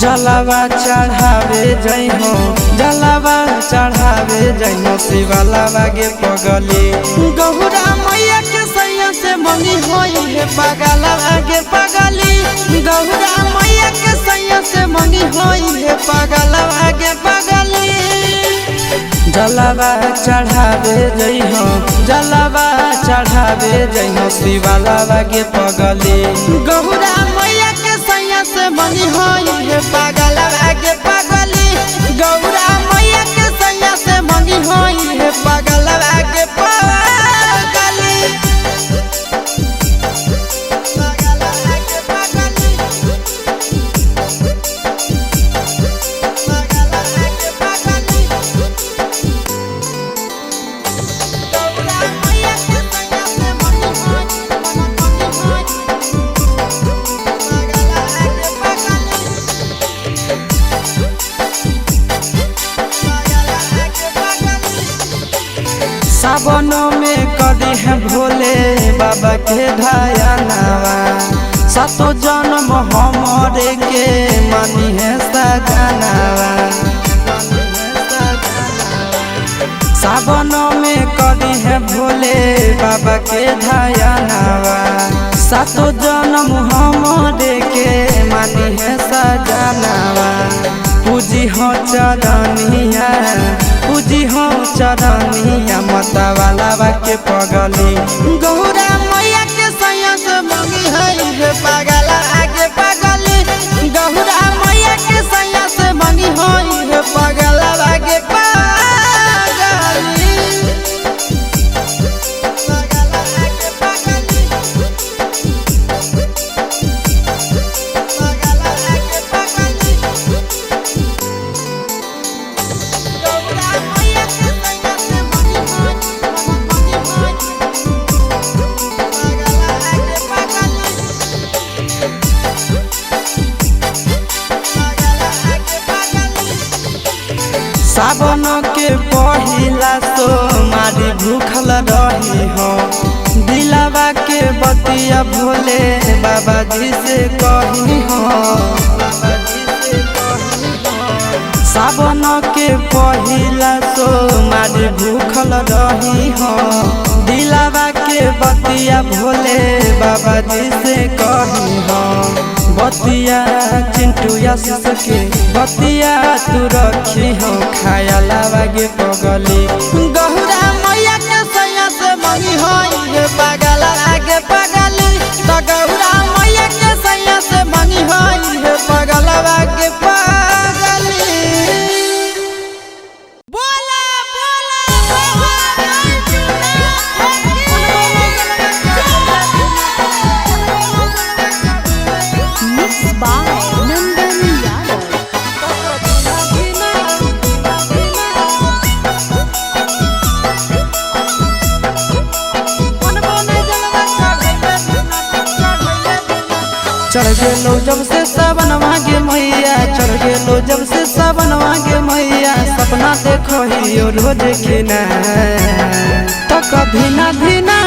जलावा चढ़ावे जइहो जलावा चढ़ावे जइहो शिवलावा गे पगली गौरा मैया के सैया से मंगी होई है पगलावा गे पगली गौरा मैया के सैया से मंगी होई है पगलावा गे पगली जलावा चढ़ावे जइहो जलावा चढ़ावे जइहो शिवलावा गे पगली गौरा मैया के सैया से मंगी होई है पगलावा गे पगली गौरा मैया के सैया से मंगी होई है पगलावा गे पगली सावनों में कदी है भोले बाबा के धायनावा सातो जन्म हमरे के मानी है सजनावा सावनों में कदी है भोले बाबा के धायनावा सातो जन्म हमरे के मानी है सजनावा पूजी हो चरनिया पूजी हो चरनिया मतवाला के पगली गौरा मैया के सैया से मंगी है पगला आगे पगली गौरा मैया के सैया से मंगी है पगला आगे पगली सावन के पहिला सोमारी भूखल रही हो दिलावा के बतिया भोले बाबा जी से कही हो सावन के पहिला सोमारी भूखल रही हो दिलावा के बतिया भोले बाबा जी से कही हो बतिया चिंटू आशीष के बतिया तू रखी हो खायलावा गे पगली गौरा मैया के सैया से मंगी होई है पगला आगे पगली तो गौरा मैया के सैया से मंगी होई है पगला आगे पगली बोला चढ़ गेलो जब से सावन मांगे मैया चढ़ गेलो जब से सावन मांगे मैया सपना देखो ही रोज खिना तो कभी ना धीना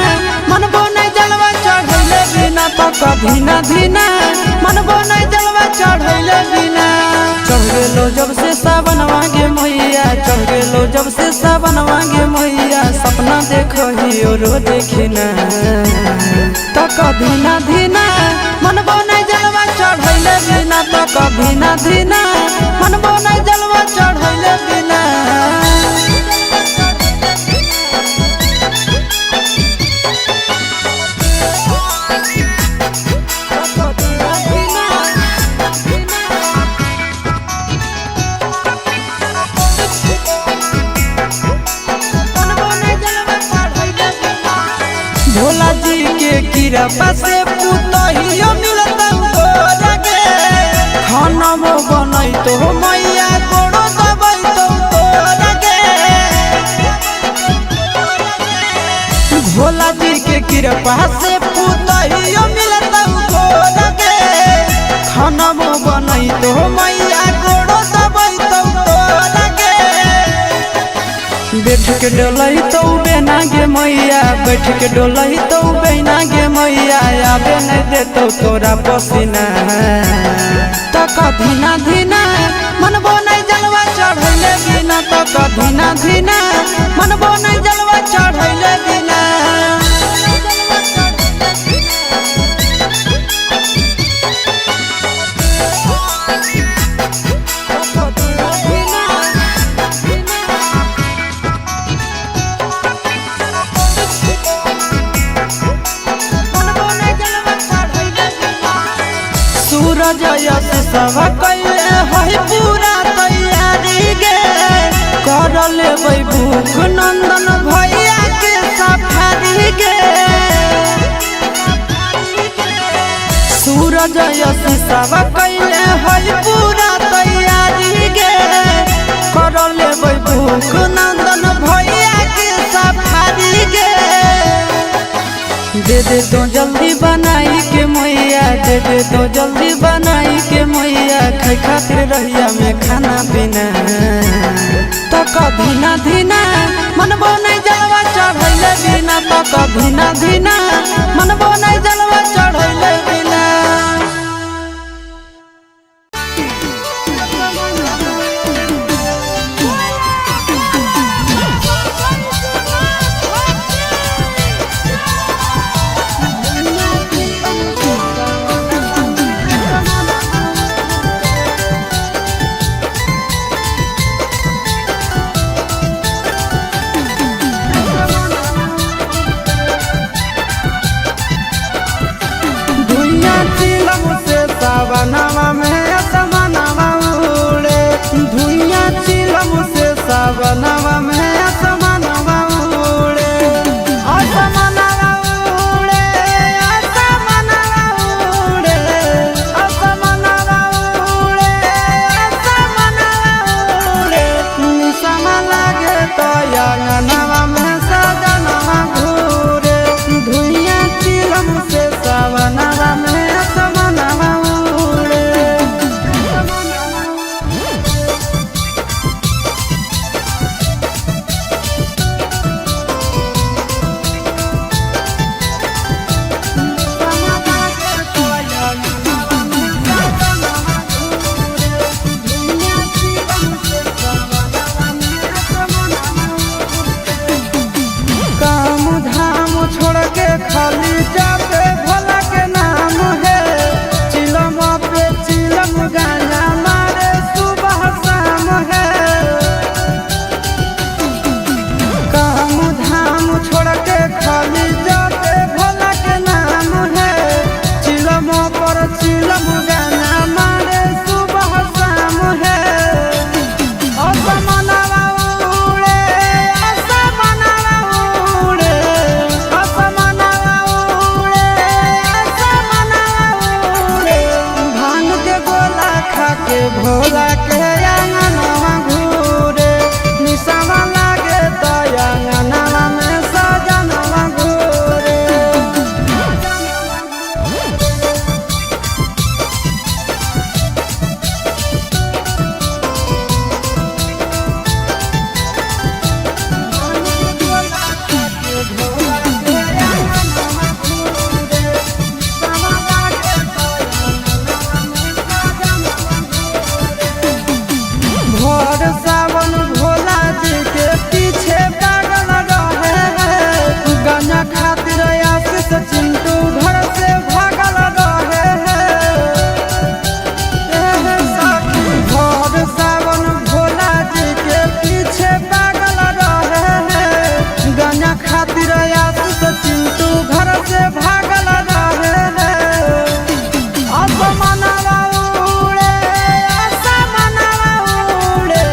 मनबो नहीं जलवा चढ़ैले बिना तो कभी ना धीना मनबो नहीं जलवा चढ़ैले बिना चढ़ गेलो जब से सावन मांगे मैया चढ़ गेलो जब से सावन मांगे मैया सपना देखो ही रोज खिना तो कभी ना धीना मनबो नहीं जलवा चढ़ैले बिना तो कभी ना धीना मनबो नहीं जलवा चढ़ैले बिना भोला जी के कृपा से पुतहियो मिलता गे खाना बनई तो मैया गोड़ो दबई तो गे भोला जी के कृपा से पुतहियो मिलता गे खाना बनई तो मैया गोड़ो दबई तो गे बैठ के डोलही तो बेना गे मैया बैठ के डोलही तो बेना गे मैया आबे नहीं देतो तोरा पसीना तो कधीना धीना मनबो नहीं जलवा चढ़ैले बिना तो कधीना धीना मनबो नहीं जलवा चढ़ैले बिना सूरज यश सब कैले है पूरा तैयारी गे कर लेबै भूख नंदन भैया के सफारी गे सूरज यश सब कैले है पूरा तैयारी गे कर लेबै भूख नंदन भैया के सफारी गे दे दे तो जल्दी बनाई के मैया दे दे तो जल्दी बनाई के मैया खाई खातिर रहिया में खाना पीना तो कधीना धीना मनबो नहीं जलवा चढ़ैले बिना तो कधीना धीना मनबो नहीं जलवा चढ़ैले बिना सावनवा में असमनवा उड़े धुइयां चिलम से सावनवा में असमनवा उड़े असमनवा उड़े असमनवा उड़े असमनवा उड़े असमनवा उड़े निसम लागे तो अंगनवा में सजनवा घूरे धुइयां चिलम से सावनवा में खाली जाते भोला के नाम है चिलम पे चिलम गाना मारे सुबह शाम है काम धाम छोड़ के खाली जाते भोला के नाम है चिलम पर चिलम गाना मारे सुबह शाम है असमनवा उड़े असमनवा उड़े के भोला के अंगनवा घूरे निसवा लागे तो अंगनवा में सजनवा घूरे सावन भोला जी के पीछे पागल रहे हैं गाना खातिर आशीष चिंटू घर से भागल रहे हैं भोर सावन भोला जी के पीछे पागल रहे हैं गाना खातिर आशीष चिंटू घर से भागल रहे हैं असमनवा उड़े असमनवा उड़े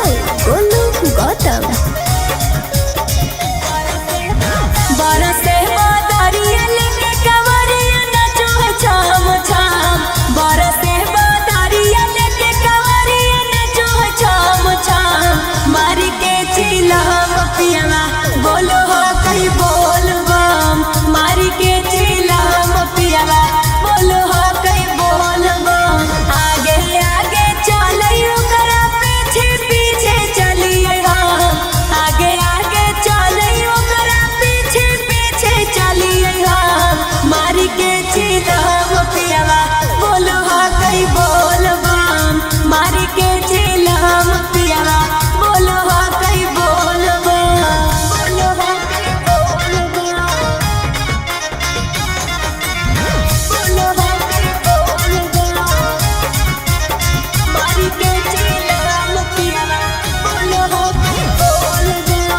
by Golu Gautam. बरसे बदरिया लेके कवरिया नाचो है छाम छाम। बरसे बदरिया लेके कवरिया नाचो है छाम छाम। मारी के चिलम पियावा बोलो हो कई बोल बम। मारी के चिलम पियावा बोलो हो कई बोल बम। आगे आगे चलियो करा पीछे पीछे चलिए हम। आगे आगे चलियो करा पीछे पीछे चलिए हम। मारी के चिलम पियावा बोलो हो कई बोल बम। मारी के चिलम पियावा बोलो हो कई बोल बम। बोलो हो कई बोल बम। बोलो हो कई बोल बम। मारी के चिलम पियावा बोलो हो कई बोल बम।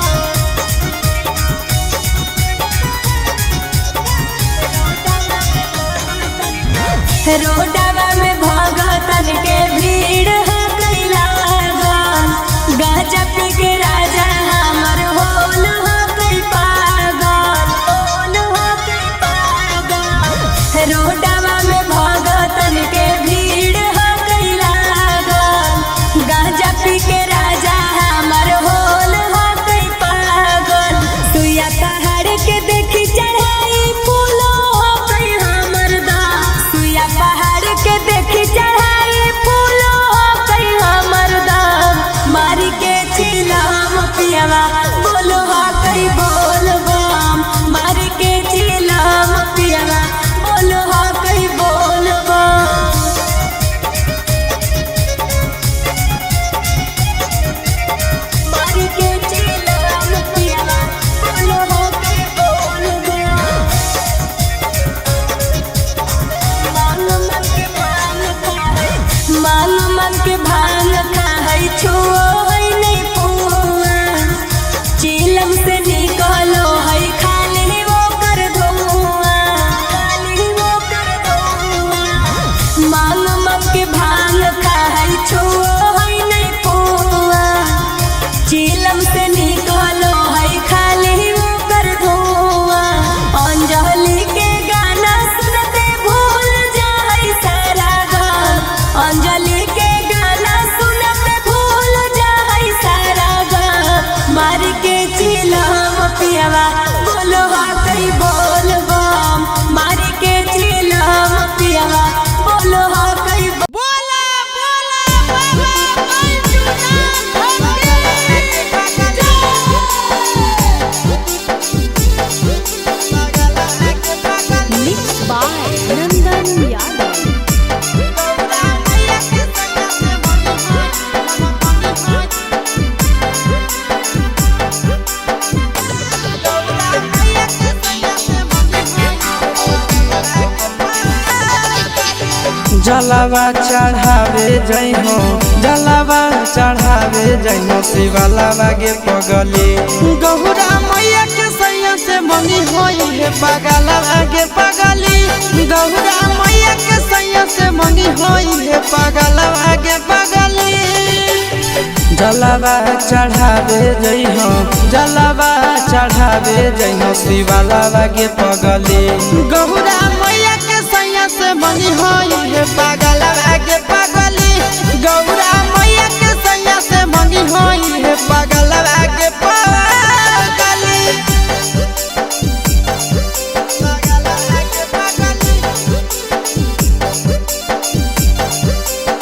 रोडवा में भगतन के भीड़ हो गई लागल। गांजा पी के राजा हमर होल हो गई पागल। होल हो गई पागल। रोडवा में भगतन के भीड़ हो गई लागल। गांजा पी के राजा हमर होल हो गई पागल। सुइया पहाड़ के देखी चढ़ाई फूलो हो गई हमर दाम। सुइया पहाड़ के देखी चढ़ाई फूलो हो गई हमर दाम। मारी के चिलम पियावा बोलो हो गई बोल बम। मारी के चिलम पियावा बोलो हो गई बोल बम। मारी के चिलम पियावा बोलो हो गई बोल बम। मांग मन के भांग खाई छुओ है नहीं पुआ। चिलम से निकलो है खाली वो कर धुआं। खाली वो कर धुआं। मांग मन के भांग खाई छुओ है नहीं पुआ। चिलम से निकलो है खाली वो कर धुआं। अंजलि के गाना सुनते भूल जाए सारा गम। अंजलि के गाना सुनते भूल जाए सारा गम। मारी के चिलम पियावा बोलो हो कई बोल बम। मारी के चिलम पियावा बोलो हो कई बोला बोला बाबा Mixed by Nandan Yadav. जलावा चढ़ावे जई हो। जलावा चढ़ावे जई हो। शिवालावा गे पगली गहुरा मैया के सैया से मंगी होई है पगलावा गे पगली। गहुरा मैया के सैया से मंगी होई है पगलावा गे पगली। जलावा चढ़ावे जई हो। जलावा चढ़ावे जई हो। शिवालावा गे पगली गहुरा मैया के सैया से मंगी होई है पगलावा गे पगली। गौरा मैया के सैया से मंगी होई है पगलावा गे पगली। पगलावा गे पगली।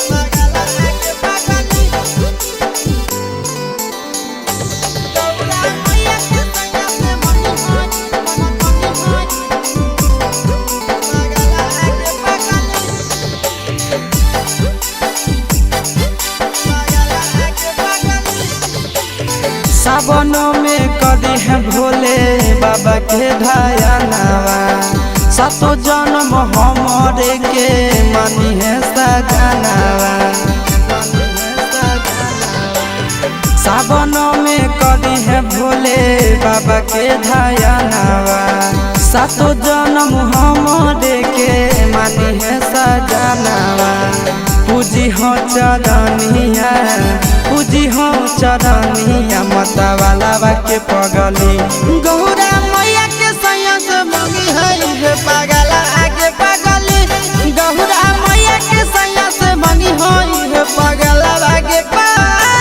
पगलावा गे पगली। गौरा मैया के सैया से मंगी होई पगलावा गे पगली। सावनों में कदी है भोले बाबा के ढायनावा। सातो जन्म हमरे के मानी है सजनावा। सावनों में कदी है भोले बाबा के ढायनावा। सातो जन्म हमरे के मानी है सजनावा। पूजी हो चरनिया पूजी हो चरनिया मता वाला के पगली गौरा मैया के सैया से मंगी है पागल आगे पगली गौरा मैया के सैया से मंगी है पागल आगे पगली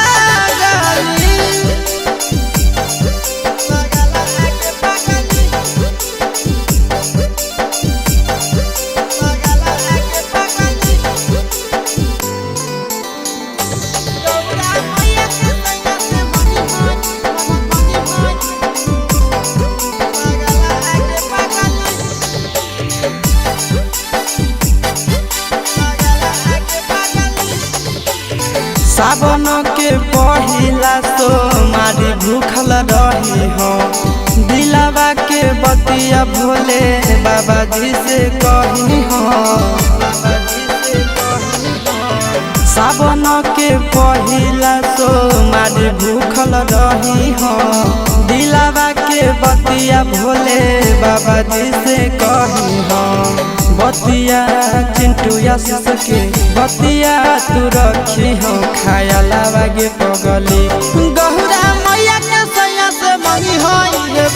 सावन के पहिला सोमारी भूखल रही हो दिलावा के बतिया भोले बाबा जी से कही हो सावन के पहिला सोमारी भूखल रही हो दिलावा के बतिया भोले बाबा जी से कही हो बतिया चिंटू आशीष के बतिया तू रखी हो खाया लागे पगली गौरा मैया के सैया से मंगी हो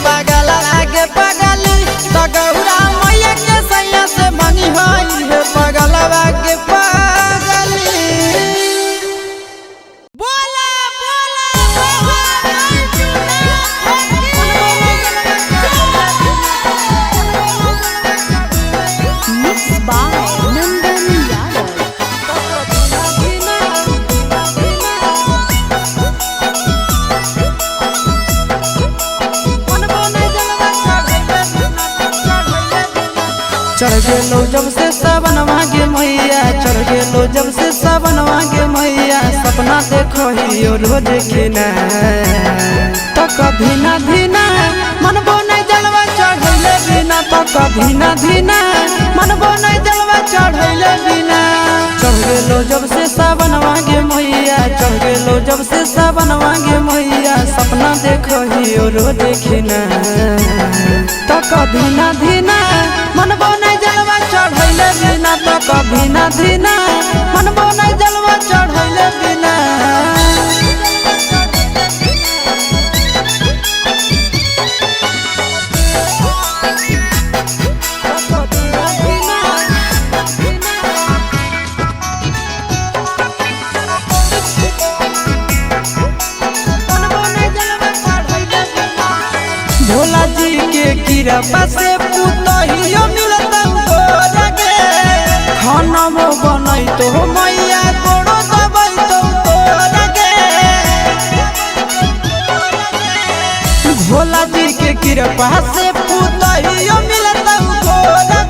पागल आगे पगली तो गौरा मैया के सैया से मंगी हो पागल आगे पगली बोला चढ़ गेलो जब से सावन मांगे मैया चढ़ गेलो जब से सावन मांगे मैया सपना देखो ही रोज खिना तो कभी ना धीना मन बोने जलवा चढ़ैले बिना तो कभी ना धीना मन बोने जलवा चढ़ैले बिना चढ़ गेलो जब से सावन मांगे मैया चढ़ गेलो जब से सावन मांगे मैया सपना देखो ही रोज खिना तो कभी ना धीना मन बोने जलवा चढ़ैले बिना तो कभी ना धीना मन बोने जलवा चढ़ैले बिना भोला जी के कृपा से पुतहियो मिलता गे खाना में बनई तो मैया गोड़ो दबई तो गे भोला जी के कृपा से पुतहियो मिलता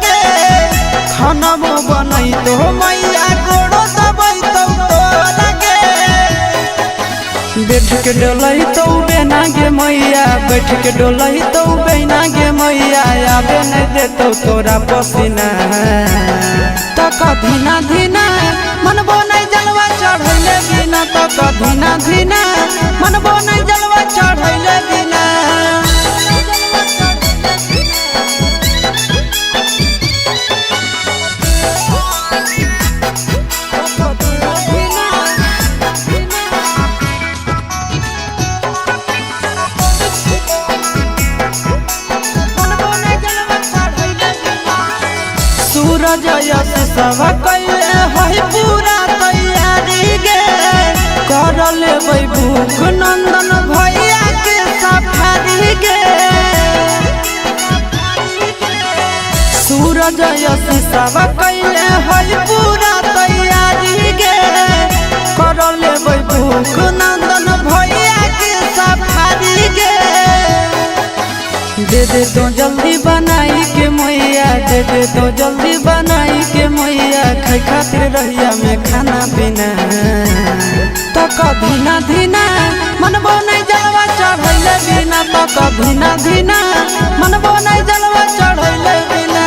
गे खाना में बनई तो मैया गोड़ो दबई तो गे बैठ के डोलही तो बेना गे मैया बैठ के डोलही तो बेना गे मैया आबे नहीं देतो तोरा पसीना तो कभी ना धीना मन बोने जलवा चढ़ैले बिना तो कभी ना धीना मन बोने जलवा चढ़ैले बिना सूरज यश सब कैले है पूरा तैयारी गे कर लेबै भूख नंदन भैया के सफारी गे सूरज यश सब कैले है पूरा तैयारी गे कर लेबै भूख नंदन भैया के सफारी गे दे दे तो जल्दी बनाई के मैया दे दे तो जल्दी बनाई के मैया खाई खातिर रहिया में खाना पीना तो कभी ना धीना मन बोने जलवा चढ़ैले बिना तो कभी ना धीना मन बोने जलवा चढ़ैले बिना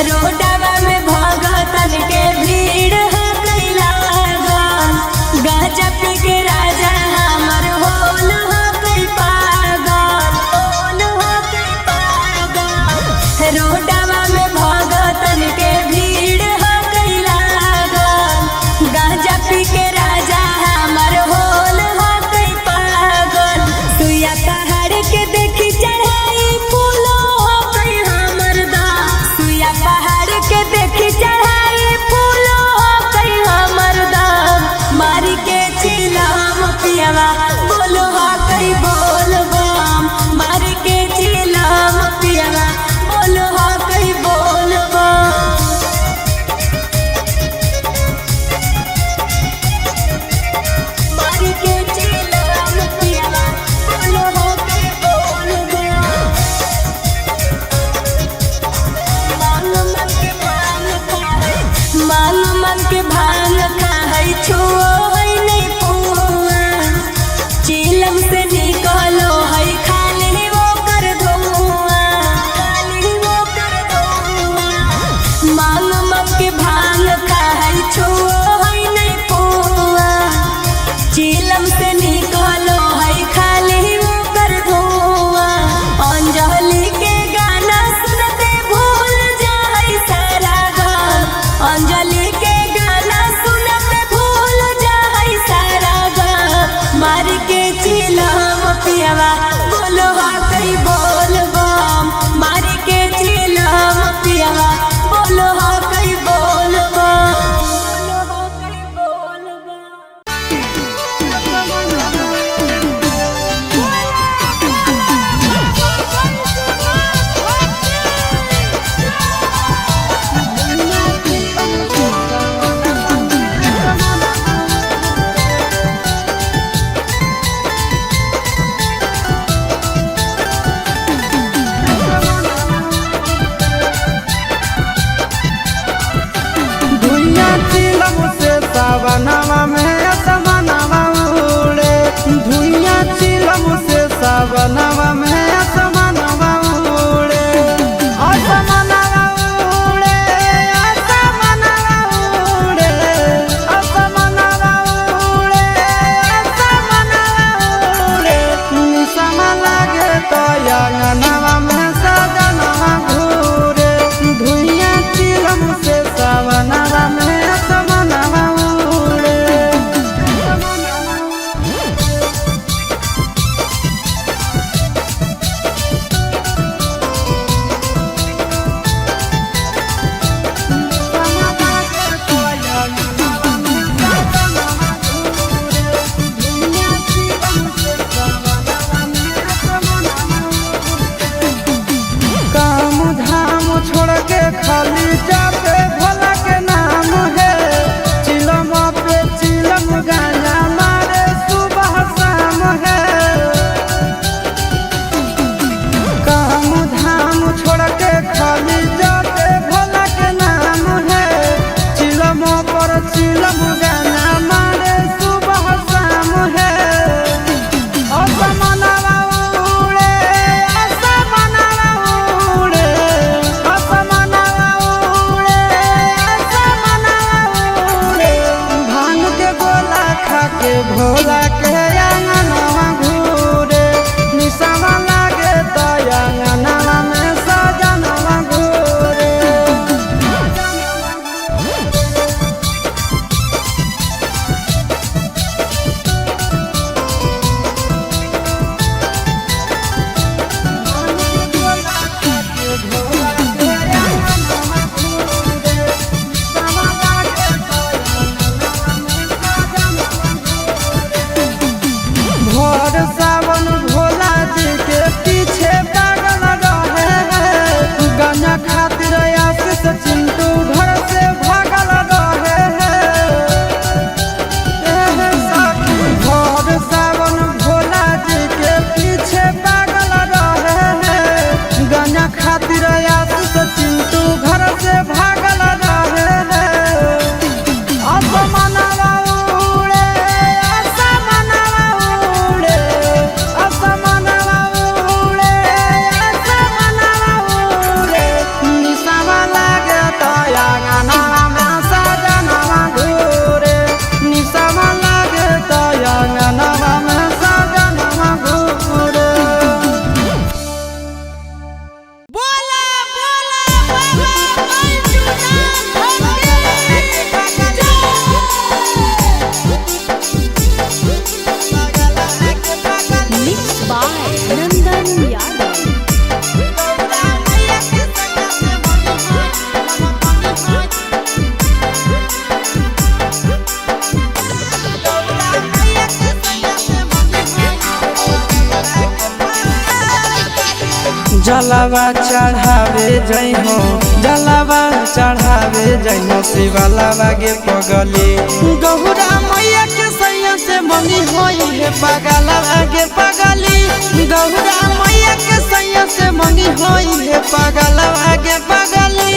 रोडवा में भगतन के भीड़ हो कैला गाजा पी के राजा हमर होल हो कई पागल होल हो कई पागल रोडवा में भगतन के भीड़ हो कैला गाजा पी के राजा हमर होल हो कई पागल सुइया पहाड़ के देखी चढ़ाई फूलो हो कई हमर दा सुइया पहाड़ के देखी चढ़ाई फूलो हो कई हमर दा मारी के चिलम पियावा बोलो हो कई बोल बम मारी के चिलम पियावा बोलो हो कई बोल बम मारी के चिलम पियावा बोलो हो कई बोल बम मांग मन के भांग खाई छुओ है नहीं पुआ चिलम से निकलो है खाली वो कर धुआं खाली वो कर धुआं मांग मन के भांग खाई छुओ है नहीं पुआ चिलम से निकलो है खाली वो कर धुआं अंजलि के गाना सुनते भूल जाए सारा गम अंजलि के गाना सुनते भूल जाए सारा गम मार के चिलम पियावा बोलो हा कई बोल बम मार के चिलम पियावा बोलो हा कई बोल बम बोलो हा कई बोल बम जलावा चढ़ावे जई हो, जलावा चढ़ावे जई हो, शिवलावा गे पगली गौरा मैया के सैया से मंगी होई है पगलावा गे पगली, गौरा मैया के सैया से मंगी होई है पगलावा गे पगली।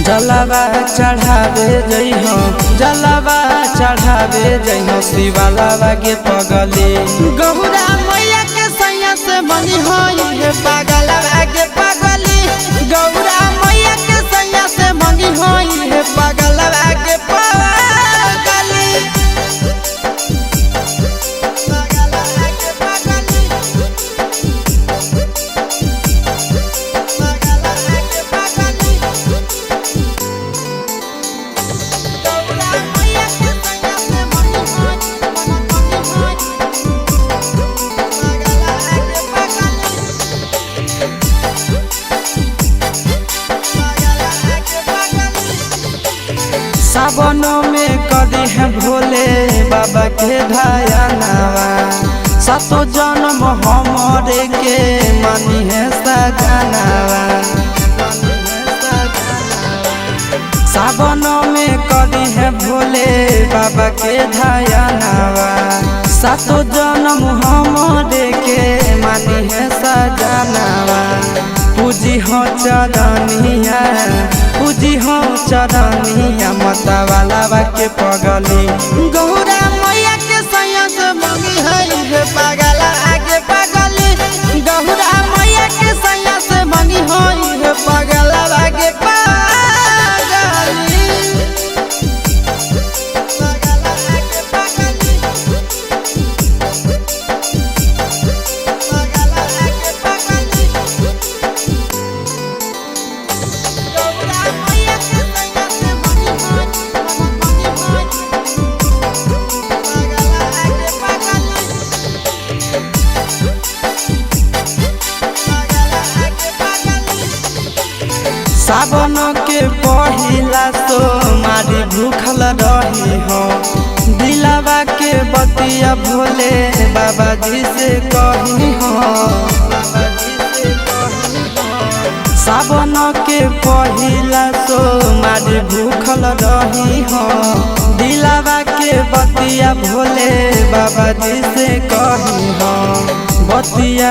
जलावा चढ़ावे जई हो, जलावा चढ़ावे जई हो, शिवलावा गे पगली गौरा मैया के सैया से मंगी होई है पगलावा गे पगली, गौरा मैया के सैया से मंगी होई है पगलावा गे पगली। सावनों में कदी है भोले बाबा के ध्यानवा, सातो जन्म हमरे के मानी है सजनवा। सावनों में कदी है भोले बाबा के ध्यानवा, सातो जन्म हमरे के मानी है सजनवा। पूजी हो चरनिया, पूजी हो चरनिया, मतवाला के पगली गौरा मैया के सैया से मंगी है पगला आगे पगली, गौरा मैया के सैया से मंगी है पगला आगे पगली। सावन के पहिला सोमारी भूखल रही हो, दिलावा के बतिया भोले बाबा जी से कही हो। सावन के पहिला सोमारी भूखल रही हो, दिलावा के बतिया भोले बाबा जी से कही हो। बतिया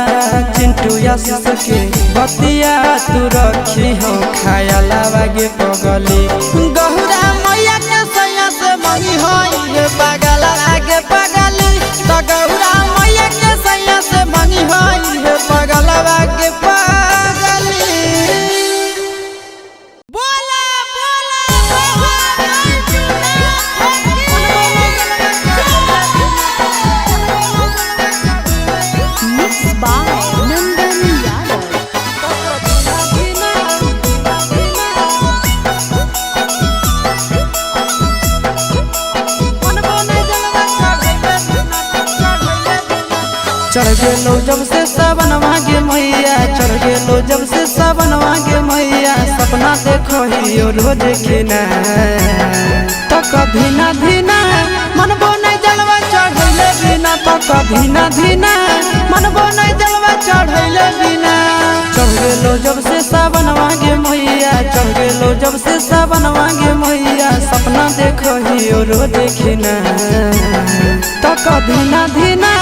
चिंटू आशीष के बतिया तू रखी हो, खायलावा गे पगली गौरा मैया के सैया से मंगी होई है पगला आगे पगली, तो गौरा मैया के सैया से मंगी होई है पगला आगे पगली। बोला चढ़ गेलो जब से सावनवा गे मैया, चढ़ गेलो जब से सावनवा गे मैया, सपना देखो ही रोज खिना, तो कभी ना धीना मनबो नहीं जलवा चढ़ैले बिना, तो कभी ना धीना मनबो नहीं जलवा चढ़ैले बिना। चढ़ गेलो जब से सावनवा गे मैया, चढ़ गेलो जब से सावनवा गे मैया, सपना देखो ही रोज खिना, तो कभी ना धीना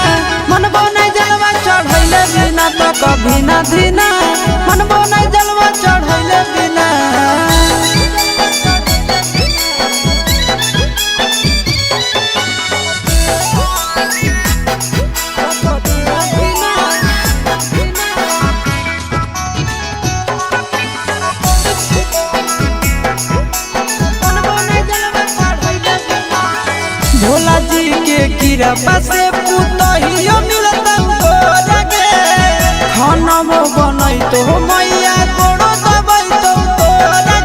मनबो नहीं जलवा चढ़ैले बिना, तो कभी ना धीना मनबो नहीं जलवा चढ़ैले बिना। भोला जी के कृपा से पुतहियो मिलता गे, खाना में बनई तो मैया कोड़ो दबई तो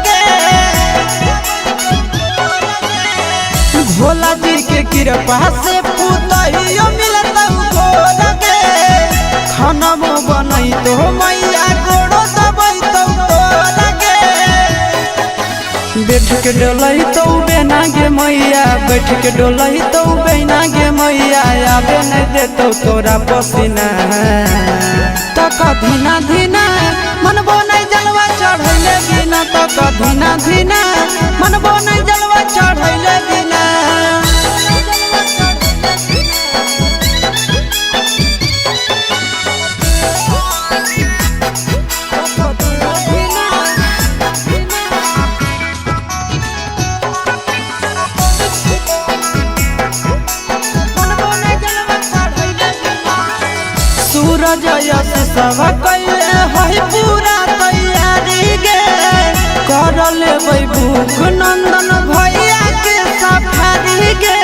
गे। भोला जी के कृपा से पुतहियो मिलता गे, खाना में बनई तो मैया कोड़ो दबई तो गे। बैठ के डोलही तो बेना गे मैया, बैठ के डोलही तो बेना गे मैया, आबे नहीं देतो तोरा पसीना, तो तो कधीना धीना मनबो नहीं जलवा चढ़ैले बिना तो कधीना धीना मनबो नहीं जलवा चढ़ैले बिना सूरज यश सब कैले है पूरा तैयारी गे कर लेबै भूख नंदन भैया के सफारी गे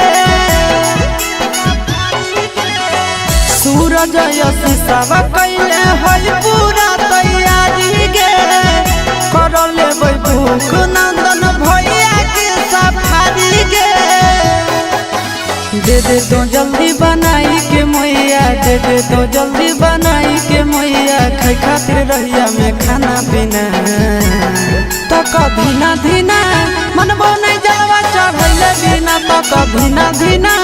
सूरज यश सब कैले है पूरा तैयारी गे कर लेबै भूख नंदन भैया के सफारी गे दे दे तो जल्दी बनाई के मैया दे दे तो जल्दी बनाई के मैया खाई खातिर रहिया में खाना पीना तो कधीना धीना मनबो नहीं जलवा चढ़ैले बिना तो कधीना धीना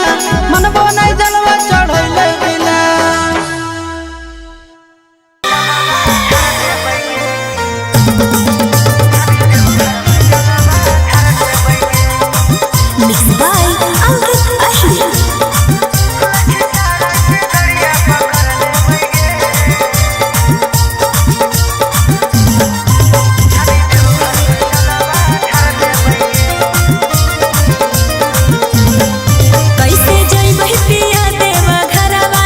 मनबो नहीं जलवा चढ़ैले बिना Mixed by Ankit Ashli. कैसे जइबै पिया देवा घरवा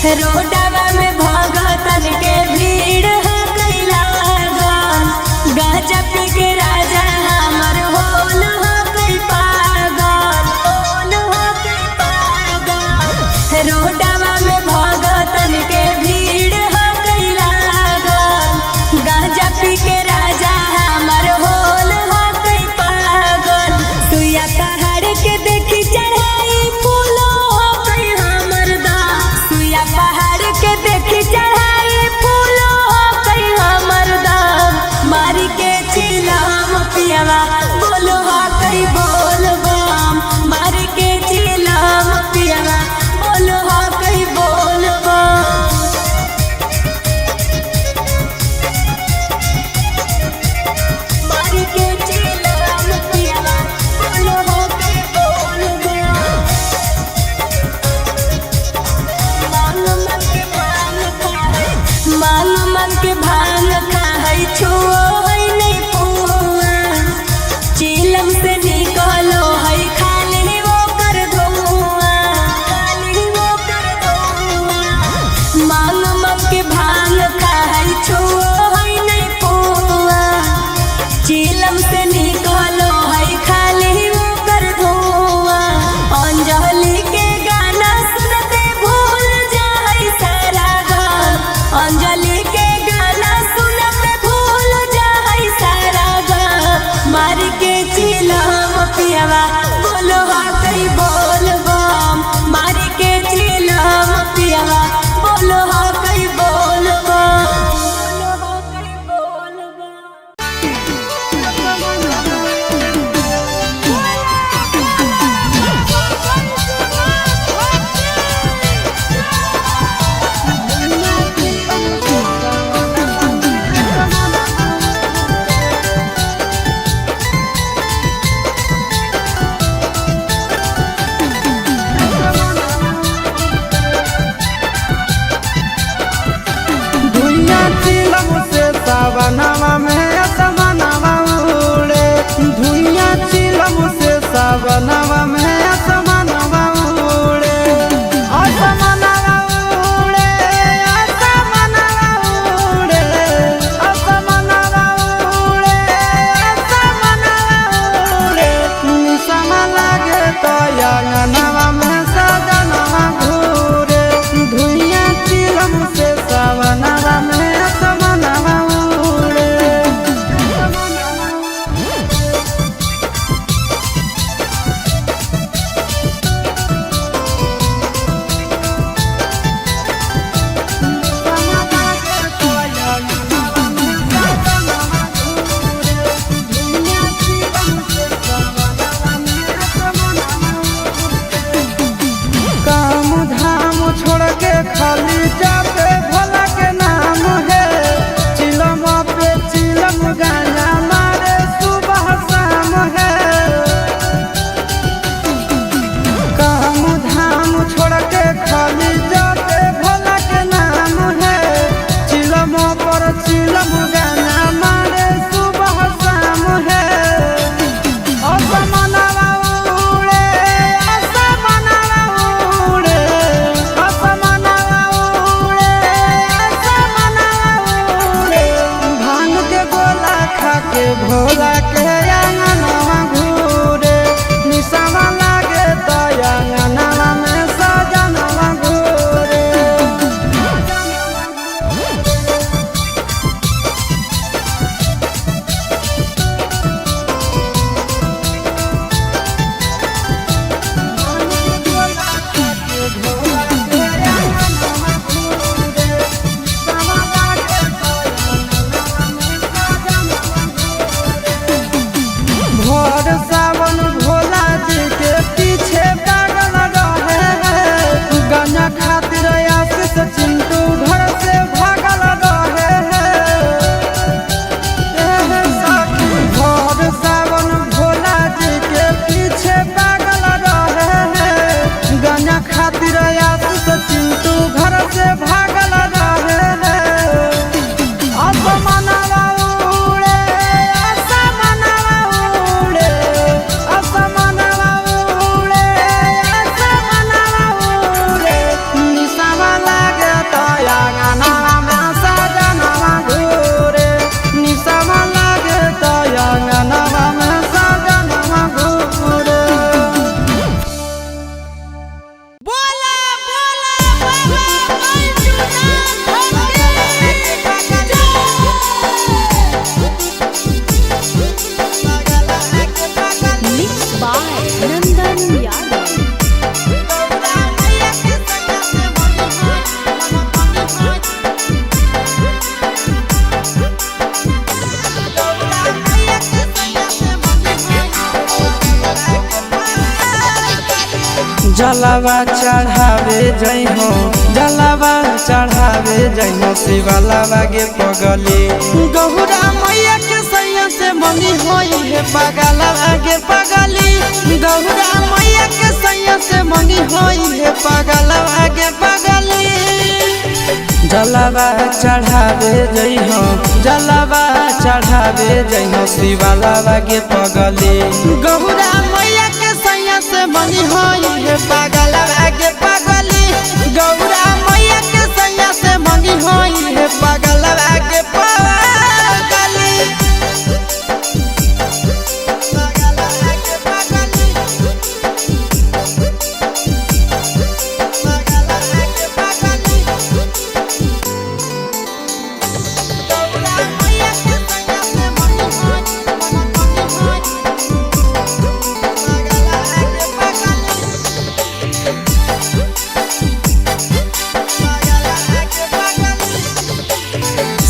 रोडवा में भगतन के भीड़ हो कैला गाजा पी के राजा हमर होल हो कई पागल होल हो कई पागल रोडवा में भगतन के भीड़ हो कैला गाजा पी के राजा हमर होल हो कई पागल सुइया पहाड़ के देखी चढ़ाई फूलो हो कई हमर दा सुइया पहाड़ के देखी चढ़ाई फूलो हो कई हमर दा मारी के चिलम पियावा बोलो हो कई बोल बम मारी के चिलम पियावा बोलो हो कई बोल बम मारी के चिलम पियावा बोलो हो कई बोल बम मांग मन के भांग खाई छुओ है नहीं पुआ चिलम से निकलो है खाली वो कर धुआं खाली वो कर धुआं मांग मन के भांग खाई छुओ है नहीं पुआ चिलम से निकलो है खाली वो कर धुआं अंजलि के गाना सुनते भूल जाए सारा गम अंजलि के गाना सुनते भूल जाए सारा गम मार के चिलम पियावा बोलो हा कई बोल बम मार के चिलम पियावा बोलो हा कई बोल बम बोलो हा कई बोल बम by Nandan Yadav. जलावा चढ़ावे जई हो, जलावा चढ़ावे जई हो, शिवलावा के पगली गौरा मैया के सैया से मनी होई है पगलावा के पगली गौरा मैया के सैया से मनी होई है पगलावा के पगली जलावा चढ़ावे जई हो, जलावा चढ़ावे जई हो, शिवलावा के पगली गौरा मैया के सैया से मनी होई है पगलावा के पगली गौरा मैया के सैया से मनी होई है पगलावा के पगली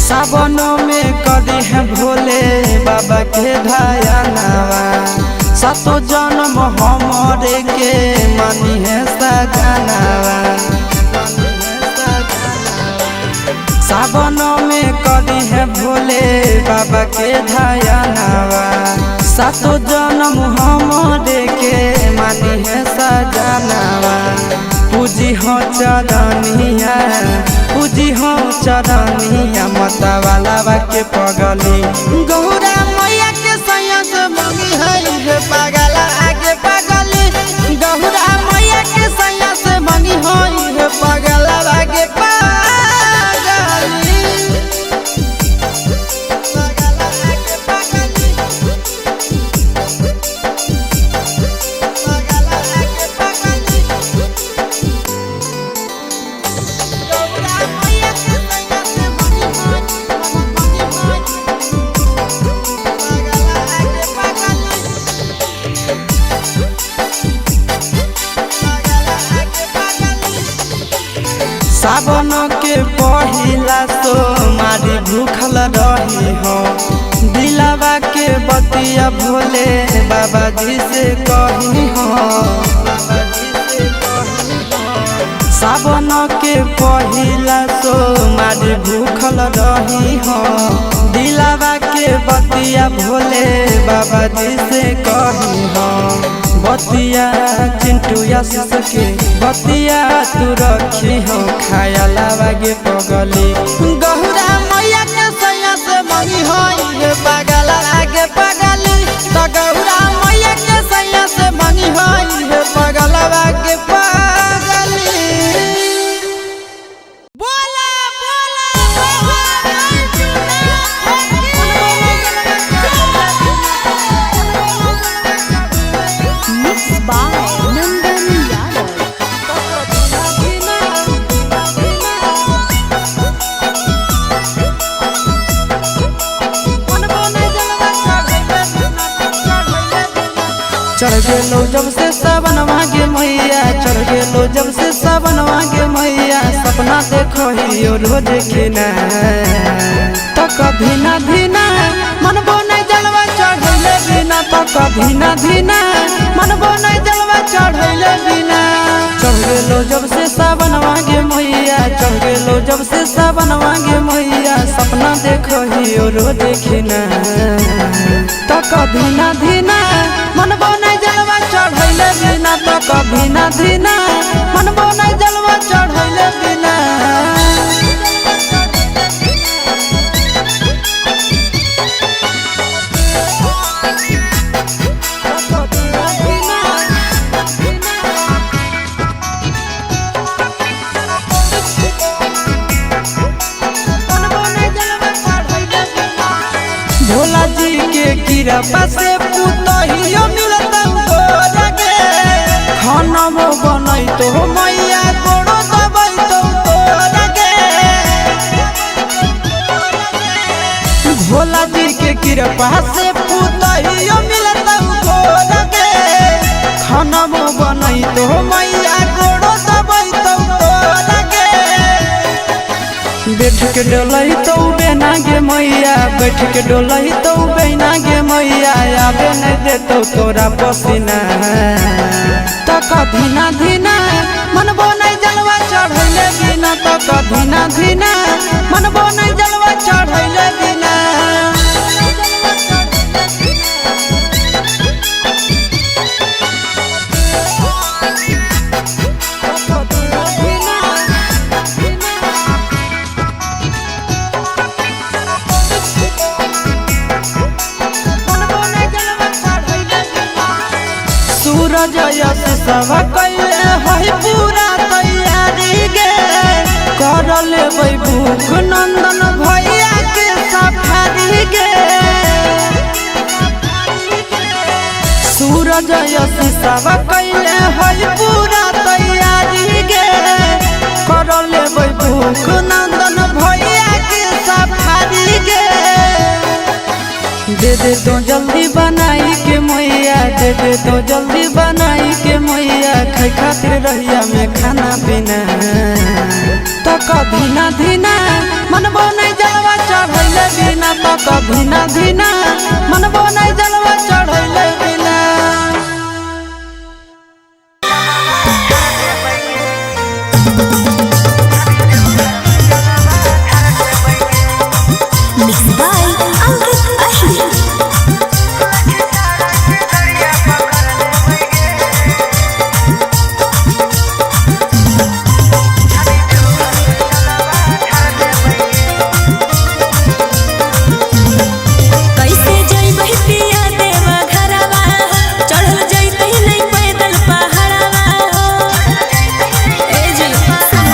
सावनों में कदी है भोले बाबा के धयानावा सतो जन्म हमरे के मनी है सजनावा सावनों में कदी है भोले बाबा के धयानावा सतो जन्म हमरे के मनी है सजनावा पूजी हो चरनिया पूजी हो चरनिया माता वाला के पगली गौरा मैया के सैया से मंगी है पगला आगे पगली गौरा मैया के सैया से मंगी है पगला आगे सावन के पहिला तो मारी भूखल रही हो दिलावा के बतिया भोले बाबा जी से कही हो सावन के पहिला तो मारी भूखल रही हो दिलावा के बतिया भोले बाबा जी से कही हो बतिया चिंटू यश के बतिया तू रखी हो खाया लागे पगली गौरा मैया के सैया से मंगी होई पगला आगे पगली तो गौरा मैया के सैया से मंगी होई पगला आगे पगली बोला Mixed by Nandan Yadav. चढ़ गेलो जब से सावन मांगे मैया चढ़ गेलो जब से सावन मांगे मैया सपना देखो ही रोज खिना तो कभी ना धीना मन बोने जलवा चढ़ैले बिना तो कभी ना धीना मन बोने जलवा चढ़ैले बिना चढ़ गेलो जब से सावन मांगे मैया चढ़ गेलो जब से सावन मांगे मैया सपना देखो ही रोज खिना तो कभी ना धीना मन बोने जलवा चढ़ैले बिना तो कभी ना धीना मन बोने जलवा चढ़ैले बिना भोला जी के कृपा से पुतहियो मिलता लगे खाना बनई तो मैया गोड़ो दबाई तो लगे भोला जी के कृपा से पुतहियो मिलता लगे बैठ के डोलही तो बेना गे मैया, बैठ के डोलही तो बेना गे मैया, आबे नहीं देतो तोरा पसीना। तक धीना धीना मनबो नहीं जलवा चढ़ैले बिना, तक धीना धीना मनबो नहीं जलवा चढ़ैले बिना। सूरज यश सब कैले है पूरा तैयारी गे, कर लेबै भूख नंदन भैया के सफारी गे। सूरज यश सब कैले है पूरा तैयारी गे, कर लेबै भूख नंदन भैया के सफारी गे। दे दे तो जल्दी बनाई के मैया, दे दे तो जल्दी बनाई के मैया, खाई खातिर रहिया में खाना पीना। तक धीना धीना मनबो नहीं जलवा चढ़ैले बिना, तक धीना धीना मनबो नहीं जलवा चढ़ैले बिना। Mixed by Ankit Ahir. कैसे जइबै पिया देवा घरवा, चढ़ल जइतै नहीं पैदल पहाड़वा। ए जी सुन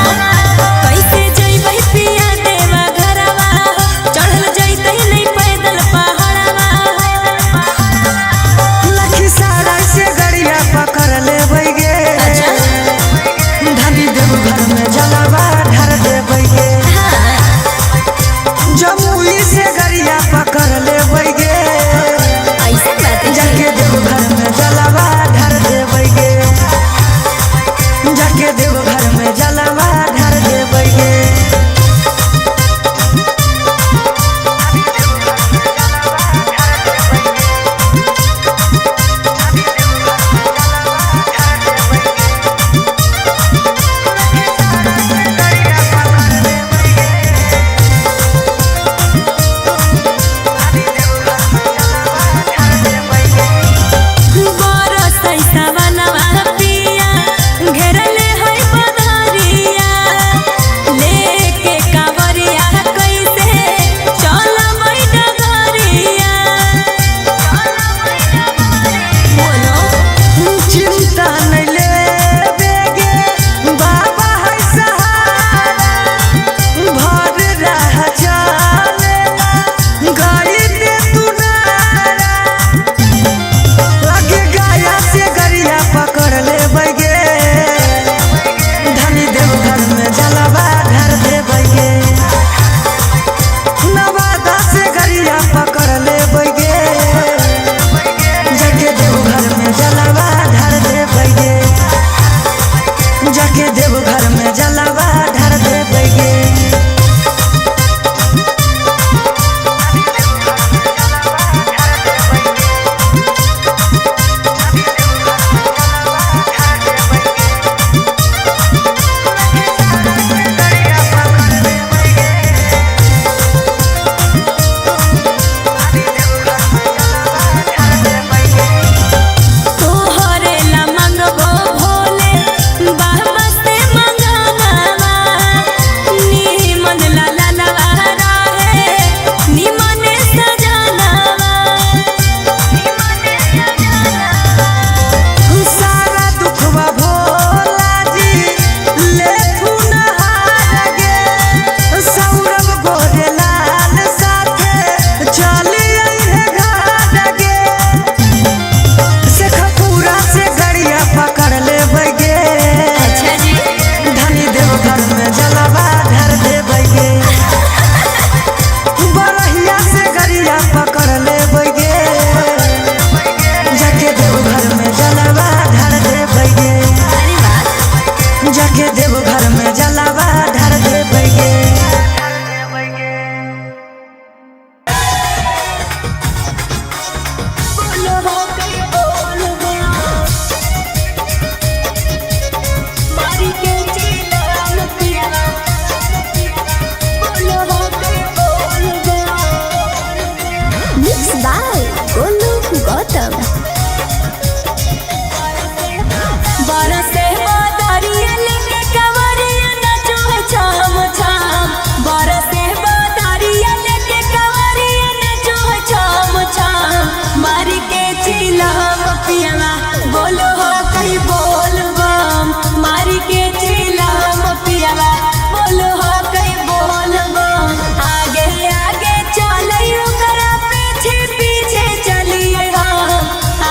बरसे बदरिया लेके कंवरिया नाचो है छम छम। बरसे बदरिया लेके कंवरिया नाचो है छम छम। मारी के चिलम पियवा बोलो हो कहीं बोल बम। मारी के चिलम पियवा बोलो हो कहीं बोल बम। आगे आगे चलियो करा पीछे पीछे चलिए हम।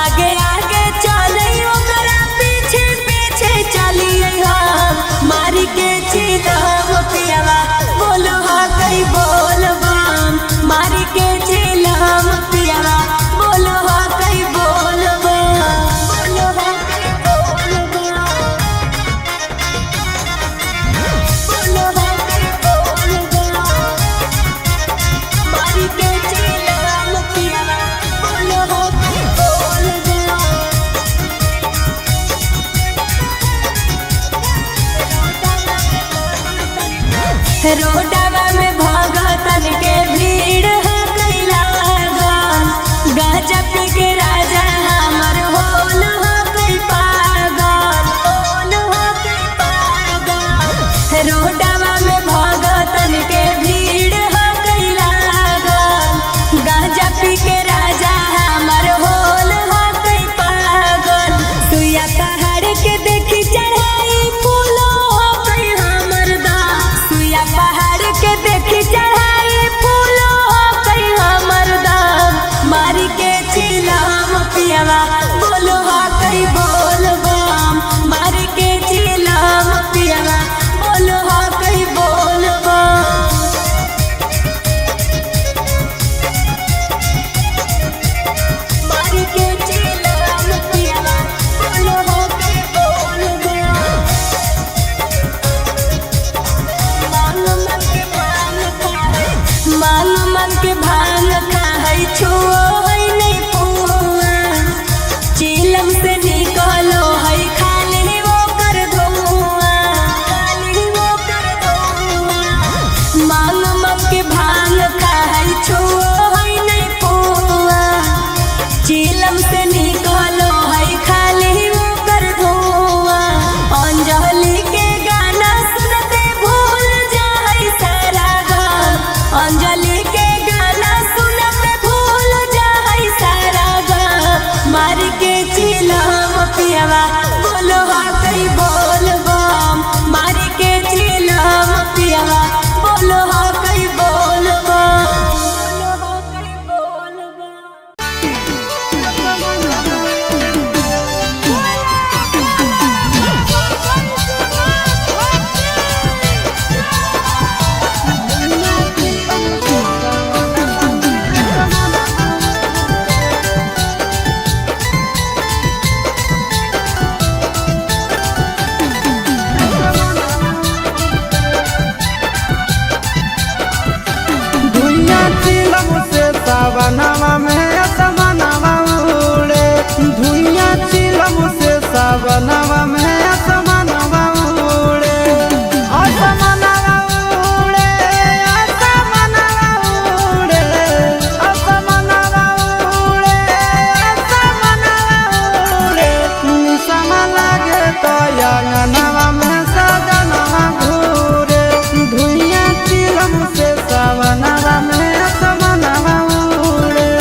आगे आगे चलियो करा पीछे पीछे चलिए हम। मारी के चिलम पियवा बोलो हो कहीं बोल बम। मारी के चिलम पियवा बोलो हो कहीं बोल बम। बोलो हो कहीं बोल बम। बोलो हो कहीं बोल बम। मारी के चिलम पियवा बोलो हो कहीं बोल बम। रोडवा में भगतन के भीड़ है कैला गन। गाजा पी के राजा हमर होल हो कई पागल। होल हो कई पागल। रोडवा में भगतन के भीड़ है कैला गन। गाजा पी के राजा हमर होल हो कई पागल। सुइया पहाड़ के देखी चढ़ाई फूलो हो कई हमर दा। सुइया पहाड़ के देखी चढ़ाई फूलो हो कई हमर दाम। मारी के चिलम पियवा बोलो हो कई बोल बम। मारी के चिलम पियवा बोलो हो कई बोल बम। मारी के चिलम पियवा बोलो हो कई बोल बम। मांग मन के भांग खाई छुओ है नहीं पुआ। चिलम से निकलो है खाली वो कर धुआं। खाली वो कर धुआं। मांग मन के भांग खाई छुओ है नहीं पुआ। चिलम से निकलो है खाली वो कर धुआं। अंजलि के गाना सुनते भूल जाए सारा गम। अंजलि के गाना सुनते भूल जाए सारा गम। मारी के चिलम पियवा बोलो हो कई बोल बम। मारी के चिलम पियवा बोलो हो कई बोल बम। बोलो हो कई बोल बम। धुइया चिलम से सावनवा में असमनवा उड़े। धुइया चिलम से सावनवा में असमनवा उड़े। असमनवा उड़े, असमनवा उड़े, असमनवा उड़े, असमनवा उड़े। निशमा लागे तो अंगनवा में सजनवा घूरे। धुइया चिलम से सावनवा में असमनवा उड़े।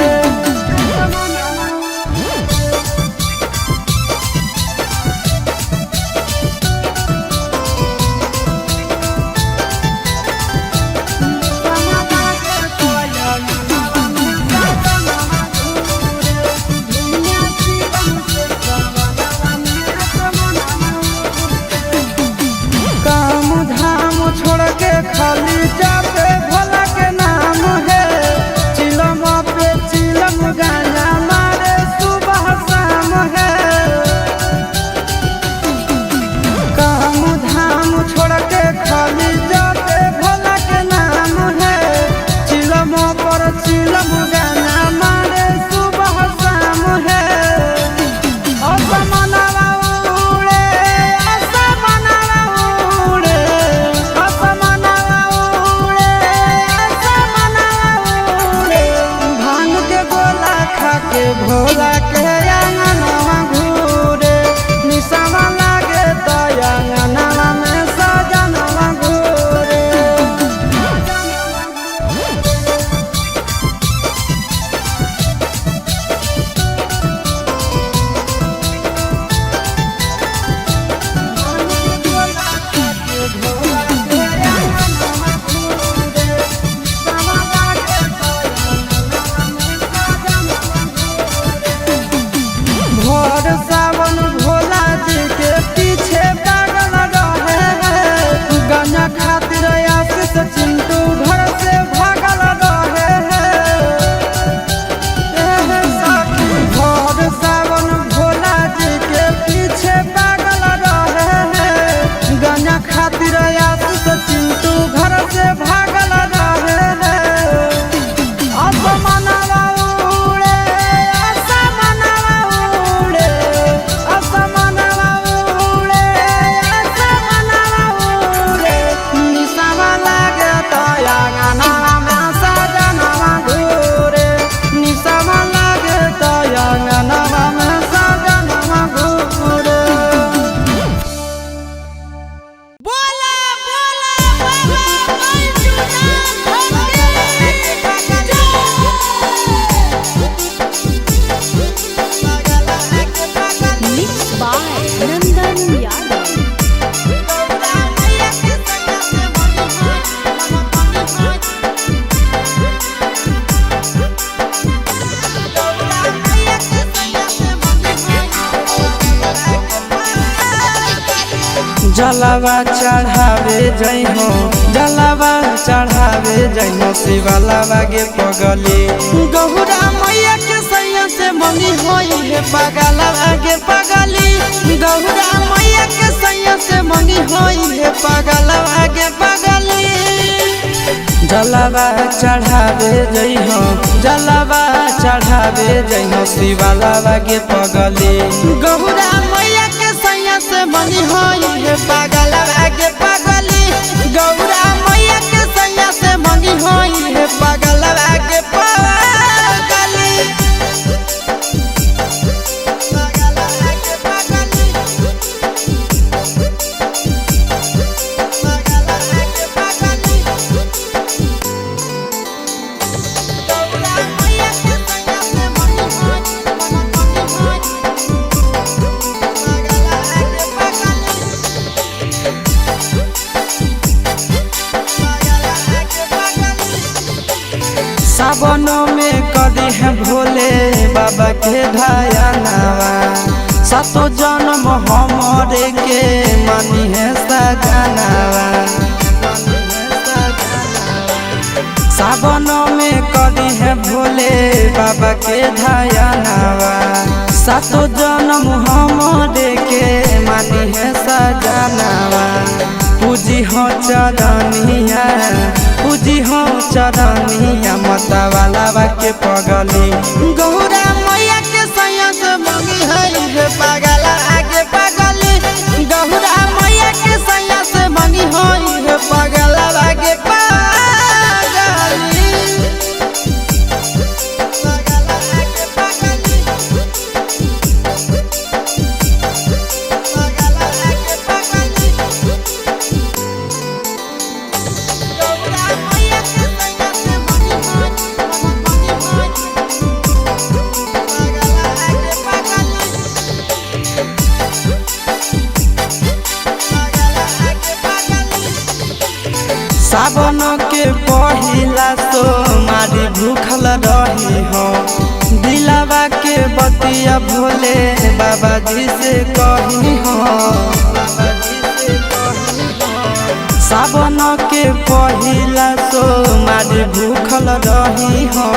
जलावा चढ़ावे जई हो, जलावा चढ़ावे जई हो, शिवलावा गे पगली गौरा मैया के सैया से मंगी होई है पगलावा गे पगली, गौरा मैया के सैया से मंगी होई है पगलावा गे पगली। जलावा चढ़ावे जई हो, जलावा चढ़ावे जई हो, शिवलावा गे पगली गौरा मैया के सैया से मंगी होई है पगलावा गे पगली, गौरा मैया के सैया से मंगी होई है पगलावा गे पगली। सावनों में कदी है भोले बाबा के ध्यानवा, सातो जन्म हमरे के मानी है सजनवा। सावनों में कदी है भोले बाबा के ध्यानवा, सातो जन्म हमरे के मानी है सजनवा। पूजी हो चरनिया, पूजी हो चरनिया, मतवाला के पगली गौरा मैया के सैया से मंगी है पगला आगे पगली, गौरा मैया के सैया से मंगी है पगला आगे पगली। सावन के पहिला सोमारी भूखल रही हो, दिलावा के बतिया भोले बाबा जी से कही हो। सावन के पहिला सोमारी भूखल रही हो,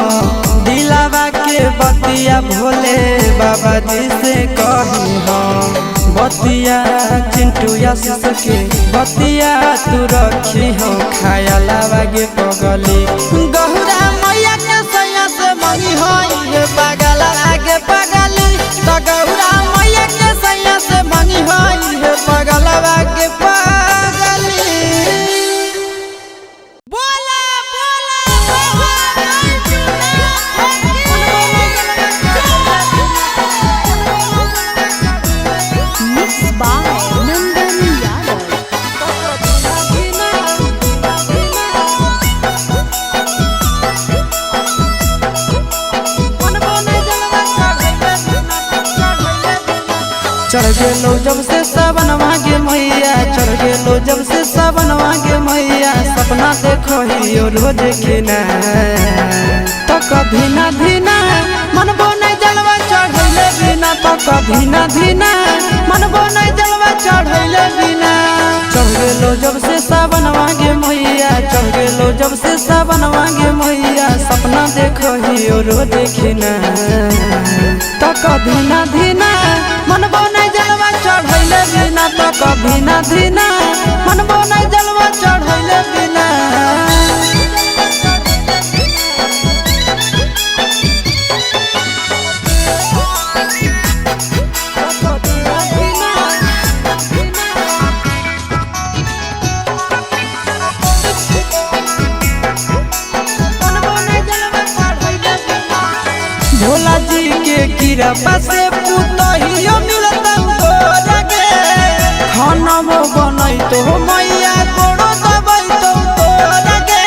दिलावा के बतिया भोले बाबा जी से कही हो। बतिया चिंटू आशीष के बतिया तू रखी हो, खायलावा गे पगली गौरा मैया के सैया से मंगी होई है पगला आगे पगली, तो गौरा मैया के सैया से मंगी होई है पगला आगे पगली। बोला चढ़ गेलो जब से सावनवा गे मैया, चढ़ गेलो जब से सावनवा गे मैया, सपना देखो ही रोज खिना, तो कभी ना धीना मनबो नहीं जलवा चढ़ैले बिना, तो कभी ना धीना मनबो नहीं जलवा चढ़ैले बिना। चढ़ गेलो जब से सावनवा गे मैया, चढ़ गेलो जब से सावनवा गे मैया, सपना देखो ही रोज खिना, तो कभी ना धीना मनबो नहीं जलवा चढ़ैले बिना, तो कभी ना धीना मनबो नहीं जलवा चढ़ैले बिना। भोला जी के कृपा से पुतहियो मिलता गे, खाना वो बनई तो मैया कोड़ो दबई तो गे।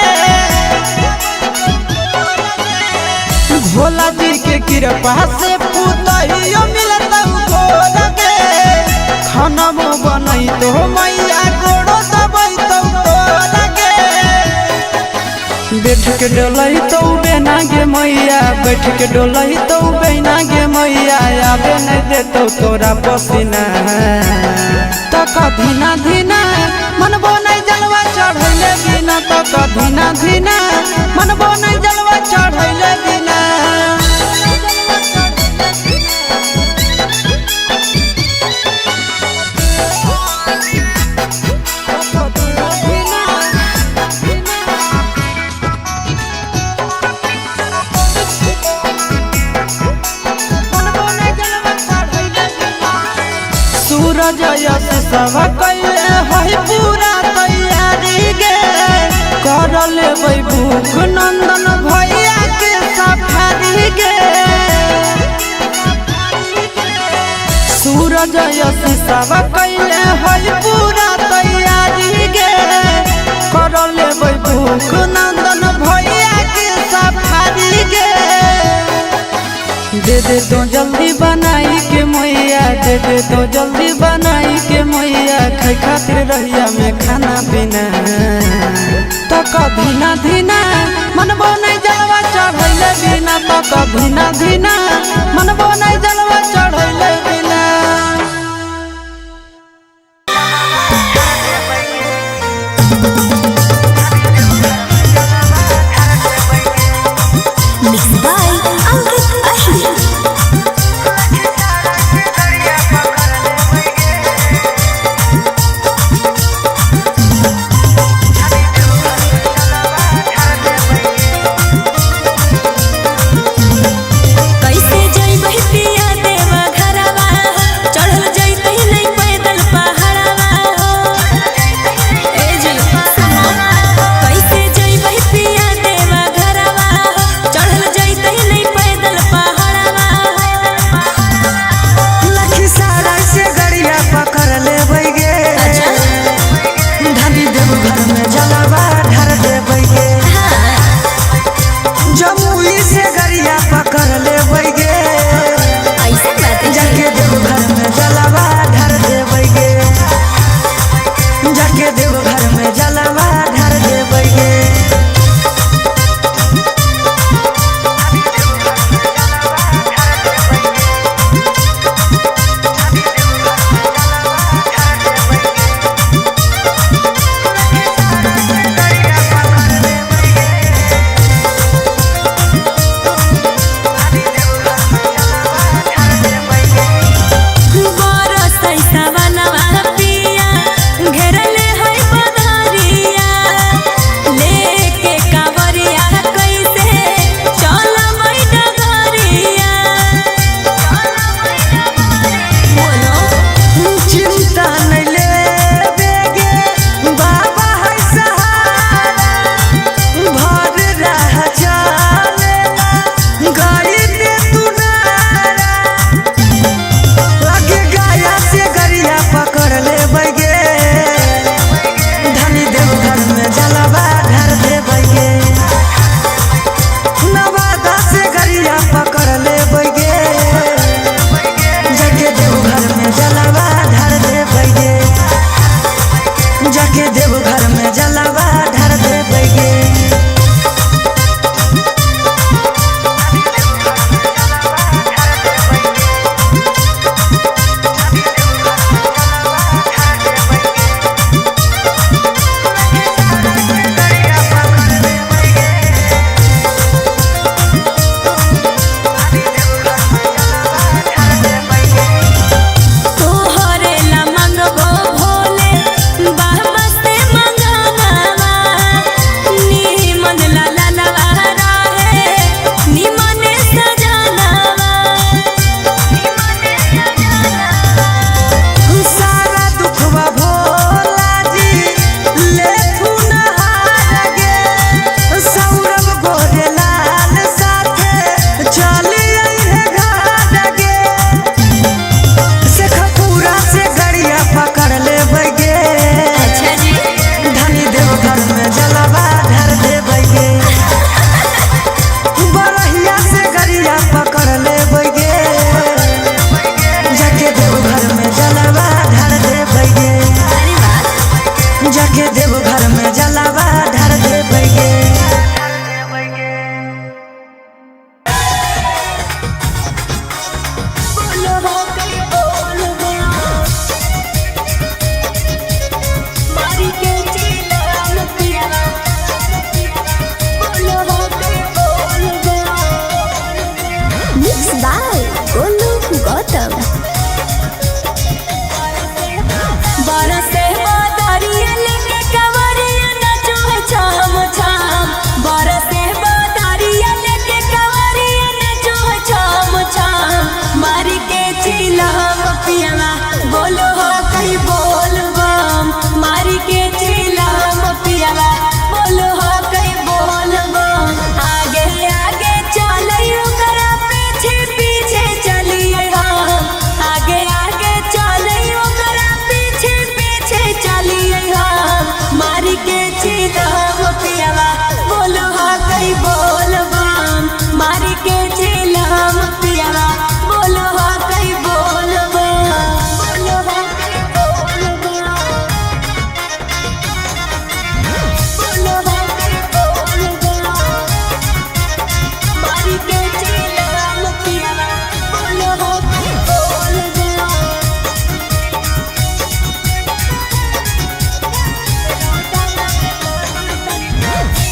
भोला जी के कृपा से पुतहियो मिलता गे, खाना वो बनई तो मैया कोड़ो दबई तो गे। बैठ के डोलई तो बेना गे मैया, बैठ के डोलई तो बेना गे मैया, आबे नहीं देतो तोरा पसीना। तो कधीना धीना मनबो नहीं जलवा चढ़ैले बिना तो कधीना धीना मनबो नहीं जलवा चढ़ैले बिना सूरज यश सब कैले है पूरा तैयारी गे कर लेबै भूख नंदन भैया के सफारी गे सूरज यश सब कैले है पूरा तैयारी गे कर लेबै भूख नंदन भैया के सफारी गे दे दे तो जल्दी बनाई के मैया दे दे तो जल्दी बनाई के मैया खाई खातिर रहिया में खाना पीना तो कधीना धीना मनबो नहीं जलवा चढ़ैले बिना तो कधीना धीना मनबो नहीं जलवा चढ़ैले बिना Mixed by Ankit Ashli. कैसे जइबै पिया देवा घरवा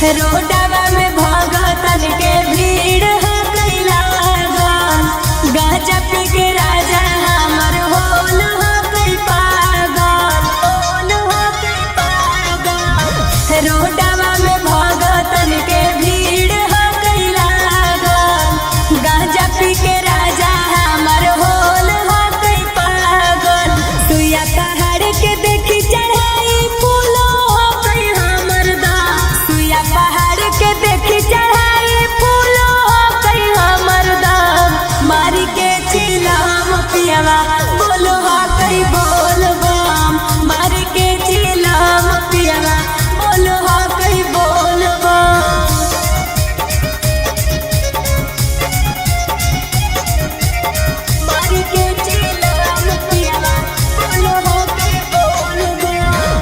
रोडवा में भगतन के भीड़ हो कैला गाजा पी के राजा हमर होल हो कई पागल होल हो कई पागल रोडवा में भगतन के भीड़ हो कैला गाजा पी के राजा हमर होल हो कई पागल सुइया पहाड़ के देखी चढ़ाई फूलो हो कई हमर दा सुइया पहाड़ के देखी चढ़ाई फूलो हो कई हमर दा मारी के चिलम पियावा बोलो हो कई बोल बम मारी के चिलम पियावा बोलो हो कई बोल बम मारी के चिलम पियावा बोलो हो कई बोल बम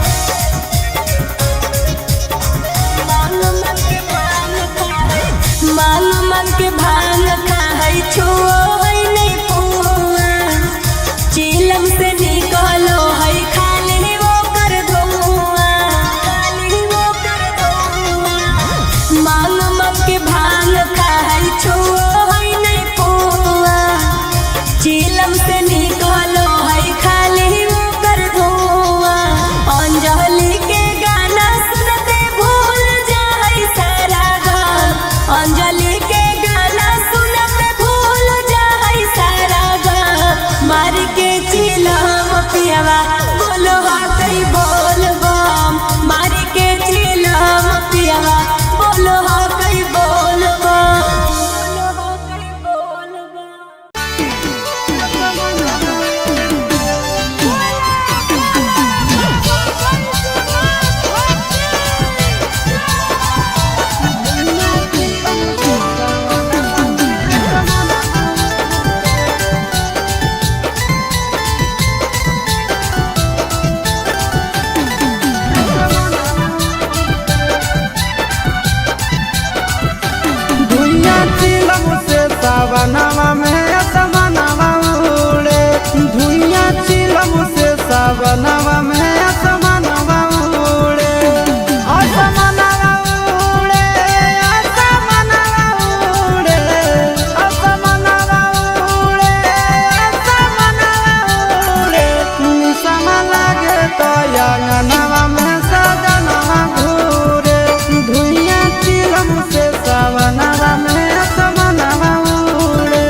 मांग मन के भांग खाई छुओ है नहीं पुआ चिलम से निकलो है खाली वो कर धुआं खाली वो कर धुआं मांग मन के भांग खाई छुओ है नहीं पुआ चिलम से निकलो है खाली वो कर धुआं अंजलि के गाना सुनते भूल जाए सारा गम अंजलि के गाना सुनते भूल जाए सारा गम मारी के चिलम पियावा बोलो हा कई बोल बम मारी के चिलम पियावा बोलो हा कई बोल बम बोलो हा कई बोल बम दुनिया चिलम से सावनवा में असमनवा उड़े दुनिया चिलम से सावनवा में असमनवा उड़े असमनवा उड़े असमनवा उड़े असमनवा उड़े असमनवा उड़े निसम लागे तो अंगनवा में सजनवा घूरे दुनिया चिलम से सावनवा में असमनवा उड़े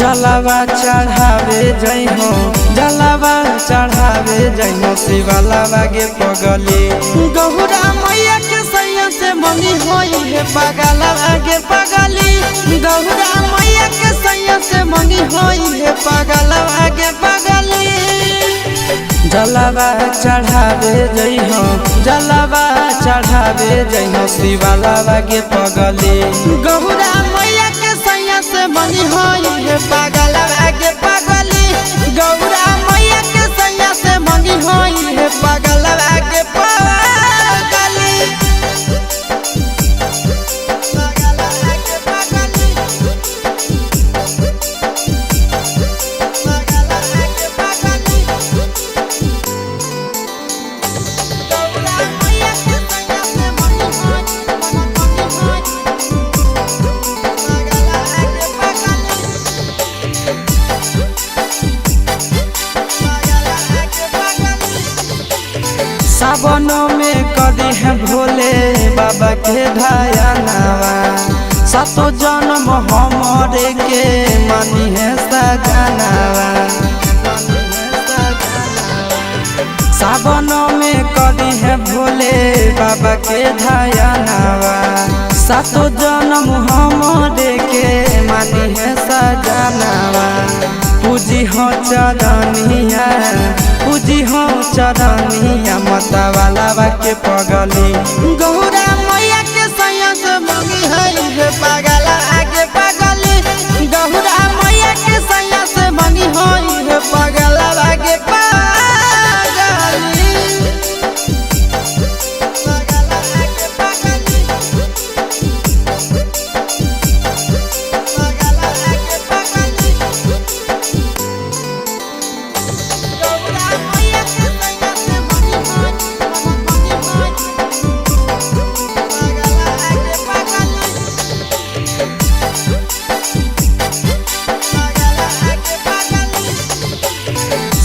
जलावा चढ़ावे जई हो, जलावा चढ़ावे जई हो शिवलावा गे पगली। गौरा मैया के सैया से मंगी होई है पगलावा गे पगली। गौरा मैया के सैया से मंगी होई है पगलावा गे पगली। जलावा चढ़ावे जई हो, जलावा चढ़ावे जई हो शिवलावा गे पगली। गौरा मैया के सैया से मंगी होई है पगलावा गे पगली। गौरा मैया के सैया से मंगी होई है पगलावा गे पगली। सावनों में कदी है भोले बाबा के धयानावा। सातो जन्म हमरे के मानी है सजनावा। सावनों में कदी है भोले बाबा के धयानावा। सातो जन्म हमरे के मानी है सजनावा। पूजी हो चरनिया, पूजी हो चरनिया मतवालावा के पगली। गौरा मैया के सैया से मंगी है पगला आगे पगली। गौरा मैया के सैया से मंगी है पगला आगे पगली।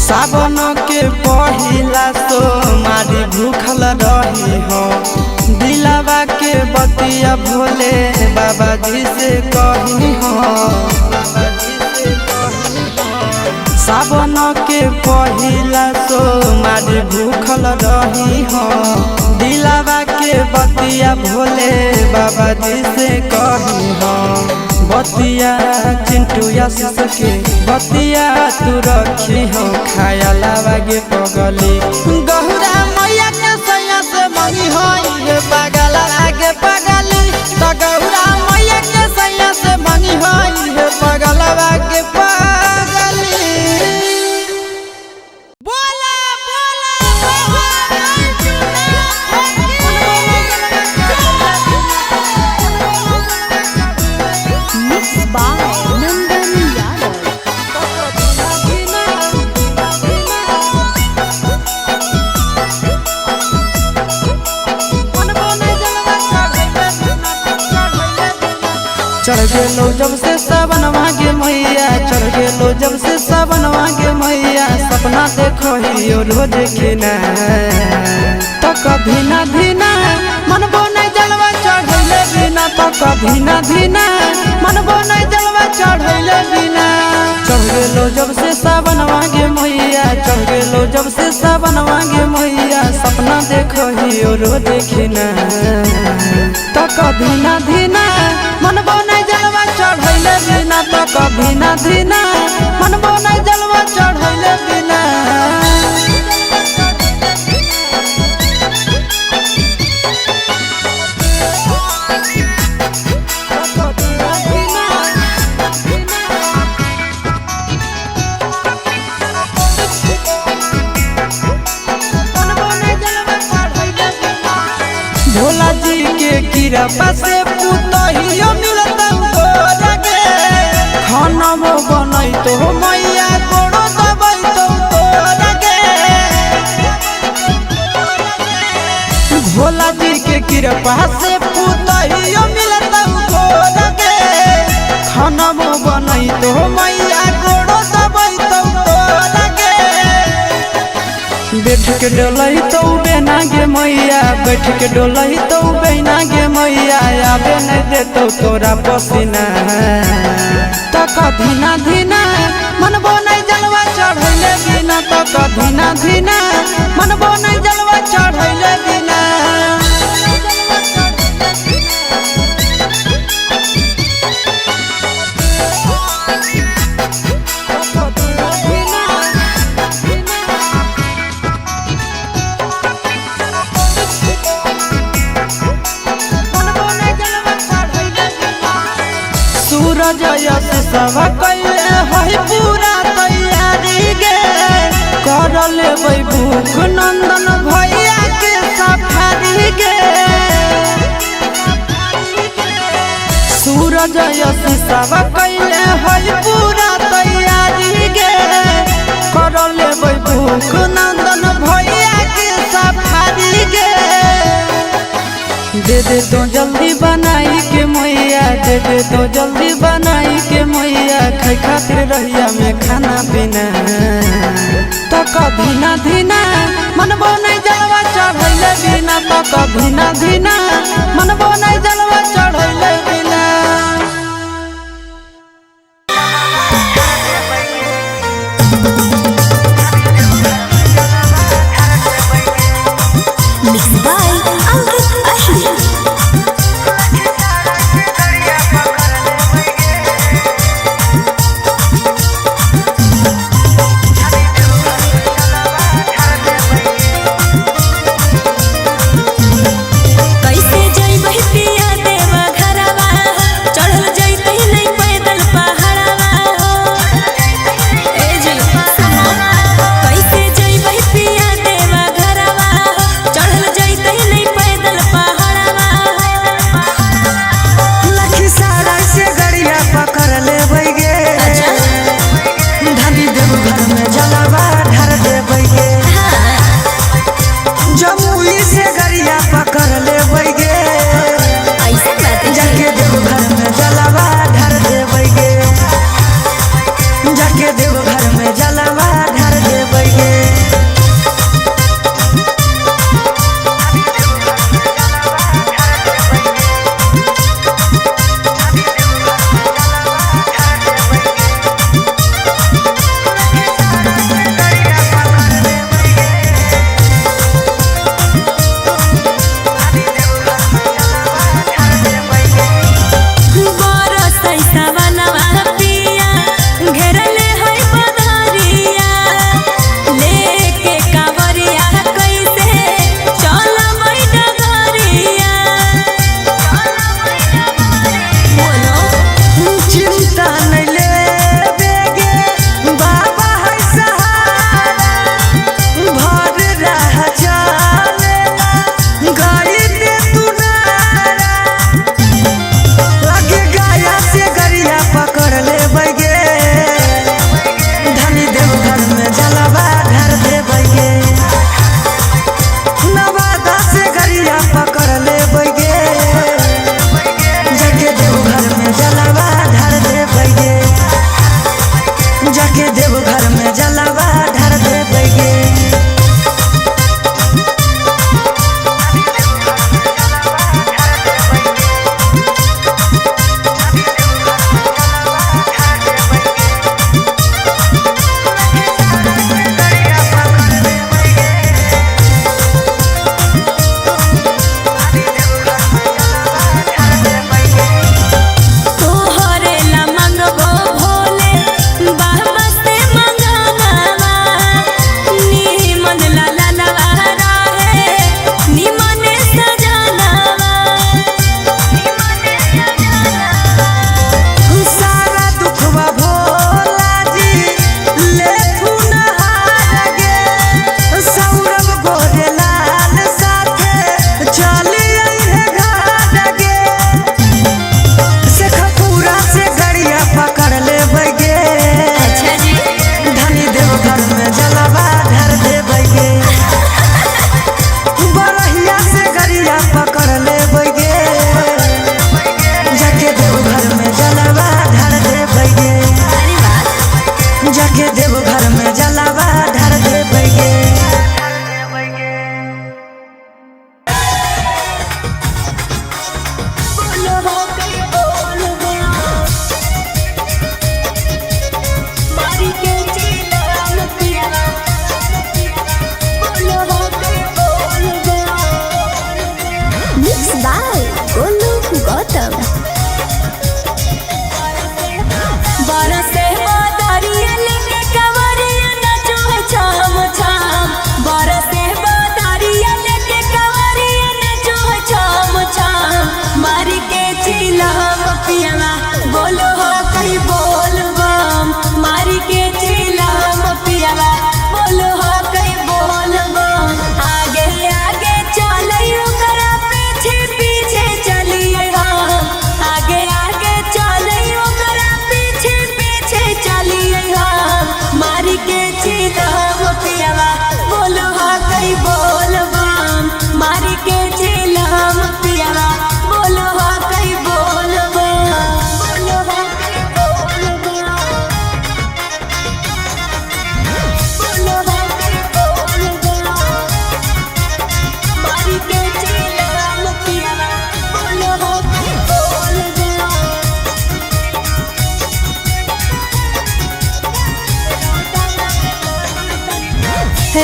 सावन के पहिला सोमारी भूखल रही हो। दिलावा के बतिया भोले बाबा जी से कही हो। सावन के पहिला सोमारी भूखल रही हो। दिलावा के बतिया भोले बाबा जी से कही हो। बतिया चिंटू आशीष के बतिया तू रखी हो खायलावा गे पगली। गौरा मैया के सैया से मंगी होई है पगला आगे पगली। तो गौरा मैया के सैया से मंगी होई है पगला आगे पगली। बोला चढ़ गेलो जब से सावन मांगे मैया, चढ़ गेलो जब से सावन मांगे मैया। सपना देखो ही रोज खिना, तो कभी ना धीना मनबो नहीं जलवा चढ़ैले बिना। तो कभी ना धीना मनबो नहीं जलवा चढ़ैले बिना। चढ़ गेलो जब से सावन मांगे मैया, चढ़ गेलो जब से सावन मांगे मैया। सपना देखो ही रोज खिना, तो कभी ना धीना मनबो नहीं जलवा चढ़ैले बिना। तो कभी ना धीना मनबो नहीं जलवा चढ़ैले बिना। भोला जी के कृपा से पुतहियो मिलता तोरा गे। खाना बनई तो मैया गोड़ो दबाई तो तोरा गे। भोला जी के कृपा से पुतहियो मिलता तोरा गे। खाना बनई तो मैया गोड़ो दबाई तो तोरा गे। बैठ के डोलही तो बेना गे मैया, बैठ के डोलही तो बेना गे मैया। आबे नहीं देतो तोरा पसीना, तो तक धीना धीना मनबो नहीं जलवा चढ़ैले बिना तक धीना धीना मनबो नहीं जलवा चढ़ैले बिना सूरज यश सब कैले है पूरा तैयारी गे कर लेबै भूख नंदन भैया के सफारी गे सूरज यश सब कैले है पूरा तैयारी गे कर लेबै भूख नंदन भैया के सफारी गे दे दे तो जल्दी बनाई के मैया दे दे तो जल्दी बनाई के मैया खाई खातिर रहिया में खाना पीना तक धीना धीना मनबो नहीं जलवा चढ़ैले बिना तक धीना धीना मनबो नहीं जलवा चढ़ैले बिना Mixed by Ankit Ahir. कैसे जइबै पिया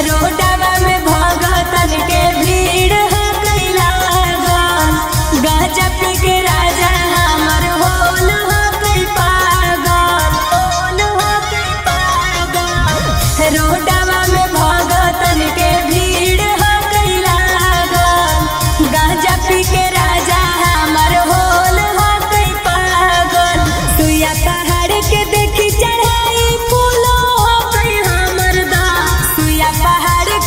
रोडवा में भगतन के भीड़ हो गई लागल गाजा पी के राजा हमर होल हो गई पागल होल हो गई पागल रोडवा में भगतन के भीड़ हो गई लागल गाजा पी के राजा हमर होल हो गई पागल सुइया पहाड़ के देखी चढ़ाई फूलो हो गई हमर दा सुइया पहाड़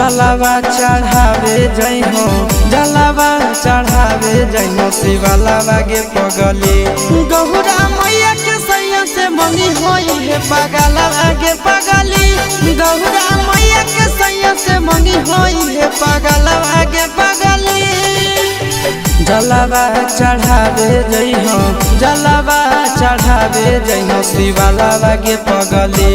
जलावा चढ़ावे जइहो जलावा चढ़ावे जइहो शिवलावा गे पगली गौरा मैया के सैया से मंगी होई है पगलावा गे पगली गौरा मैया के सैया से मंगी होई है पगलावा गे पगली जलावा चढ़ावे जइहो जलावा चढ़ावे जइहो शिवलावा गे पगली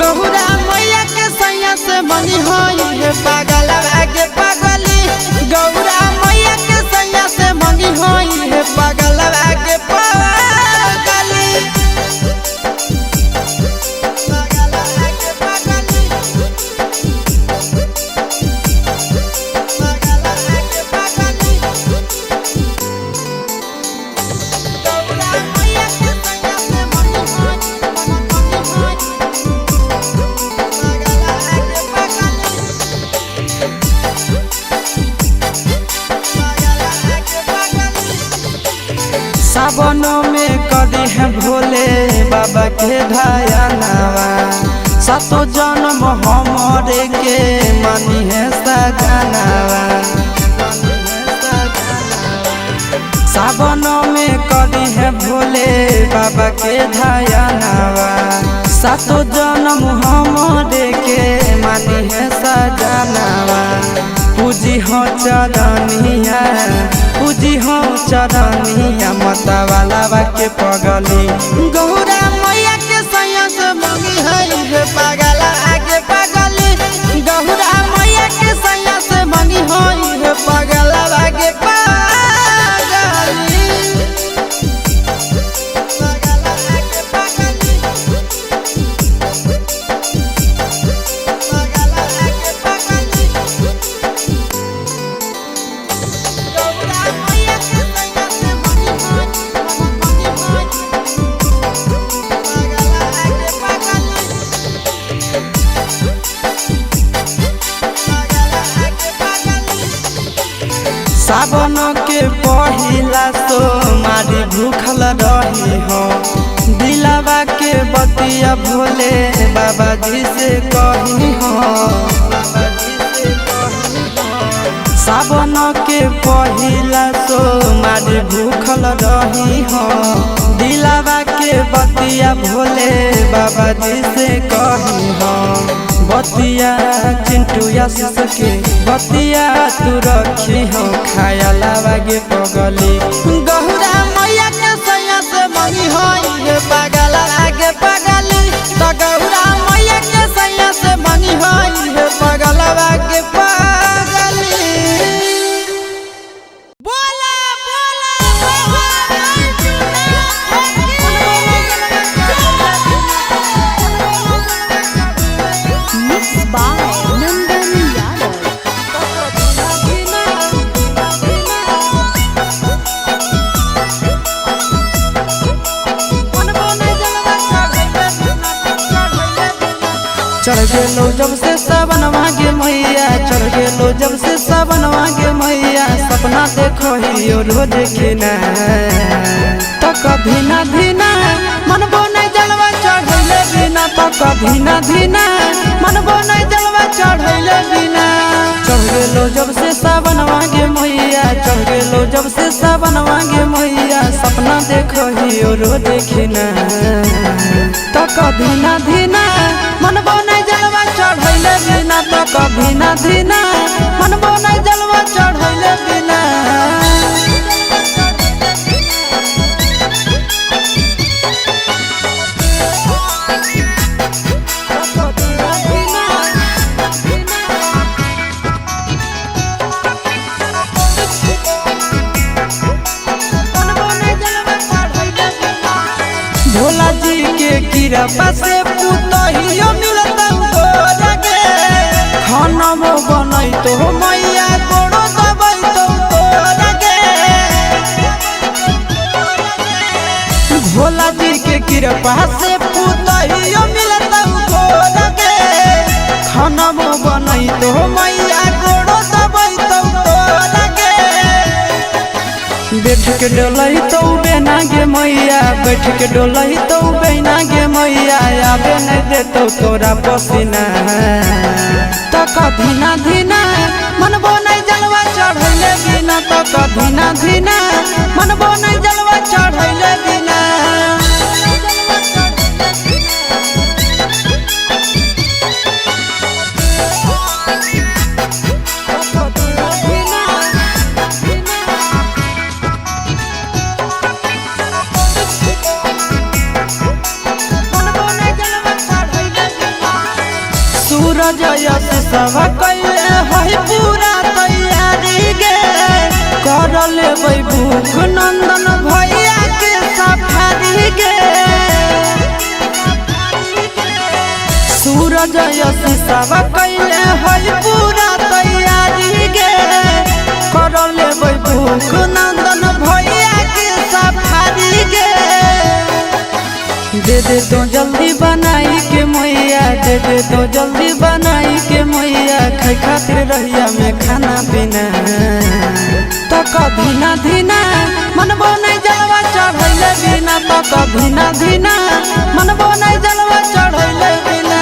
गौरा मैया के सैया से मंगी होई है पगलावा गे पगली गौरा मैया के सैया से मंगी होई है पगलावा गे पगली सावन में कदी है भोले बाबा के ढायनावा सातो जन्म हमरे के मानी है सजनावा सावन में कदी है भोले बाबा के ढायनावा सातो जन्म हमरे के मानी है सजनावा पूजी हो चरनिया पूजी हो चरनिया मतवाला के पगली गौरा मैया के सैया से मंगी है पगला आगे पगली गौरा मैया के सैया से मंगी है पगला आगे सावन के पहिला सोमारी भूखल रही हो दिलावा के बतिया भोले बाबा जी से कही हो सावन के पहिला सोमारी भूखल रही हो दिलावा के बतिया भोले बाबा जी से कही हो बतिया चिंटू आशीष के बतिया तू रखी हो खायलावा गे पगली गौरा मैया के सैया से मंगी होई है पगला आगे पगली तो गौरा मैया के सैया से मंगी होई है पगला आगे पगली बोला चढ़ गेलो जब से सावन मांगे मैया चढ़ गेलो जब से सावन मांगे मैया सपना देखो ही रोज खिना तो कभी ना धीना मनबो नहीं जलवा चढ़ैले बिना तो कभी ना धीना मनबो नहीं जलवा चढ़ैले बिना चढ़ गेलो जब से सावन मांगे मैया चढ़ गेलो जब से सावन मांगे मैया सपना देखो ही रोज खिना तो कभी ना धीना मनबो नहीं जलवा चढ़ैले बिना तो कभी ना धीना मनबो नहीं जलवा चढ़ैले बिना भोला जी के कृपा से पुतहियो मिलता तोरा के खाना में बनई तो मैया गोड़ो दबई तो तोरा के भोला जी के कृपा से पुतहियो मिलता तोरा के खाना में बनई तो मैया गोड़ो दबई तो तोरा के बैठ के डोलई तो बेना गे मैया बैठ के डोलई तो बेना गे मैया आबे नहीं देतो तोरा पसीना तो कधीना धीना मनबो नहीं जलवा चढ़ैले बिना तो कधीना धीना मनबो नहीं जलवा चढ़ैले बिना सूरज यश सब कैले है पूरा तैयारी गे कर लेबै भूख नंदन भैया के सफारी गे सूरज यश सब कैले है पूरा तैयारी गे कर लेबै भूख नंदन भैया के सफारी गे दे दे तो जल्दी बनाई के मैया दे दे तो जल्दी बनाई के मैया खाई खातिर रहिया में खाना पीना तो कधीना धीना मनबो नहीं जलवा चढ़ैले बिना तो कधीना धीना मनबो नहीं जलवा चढ़ैले बिना।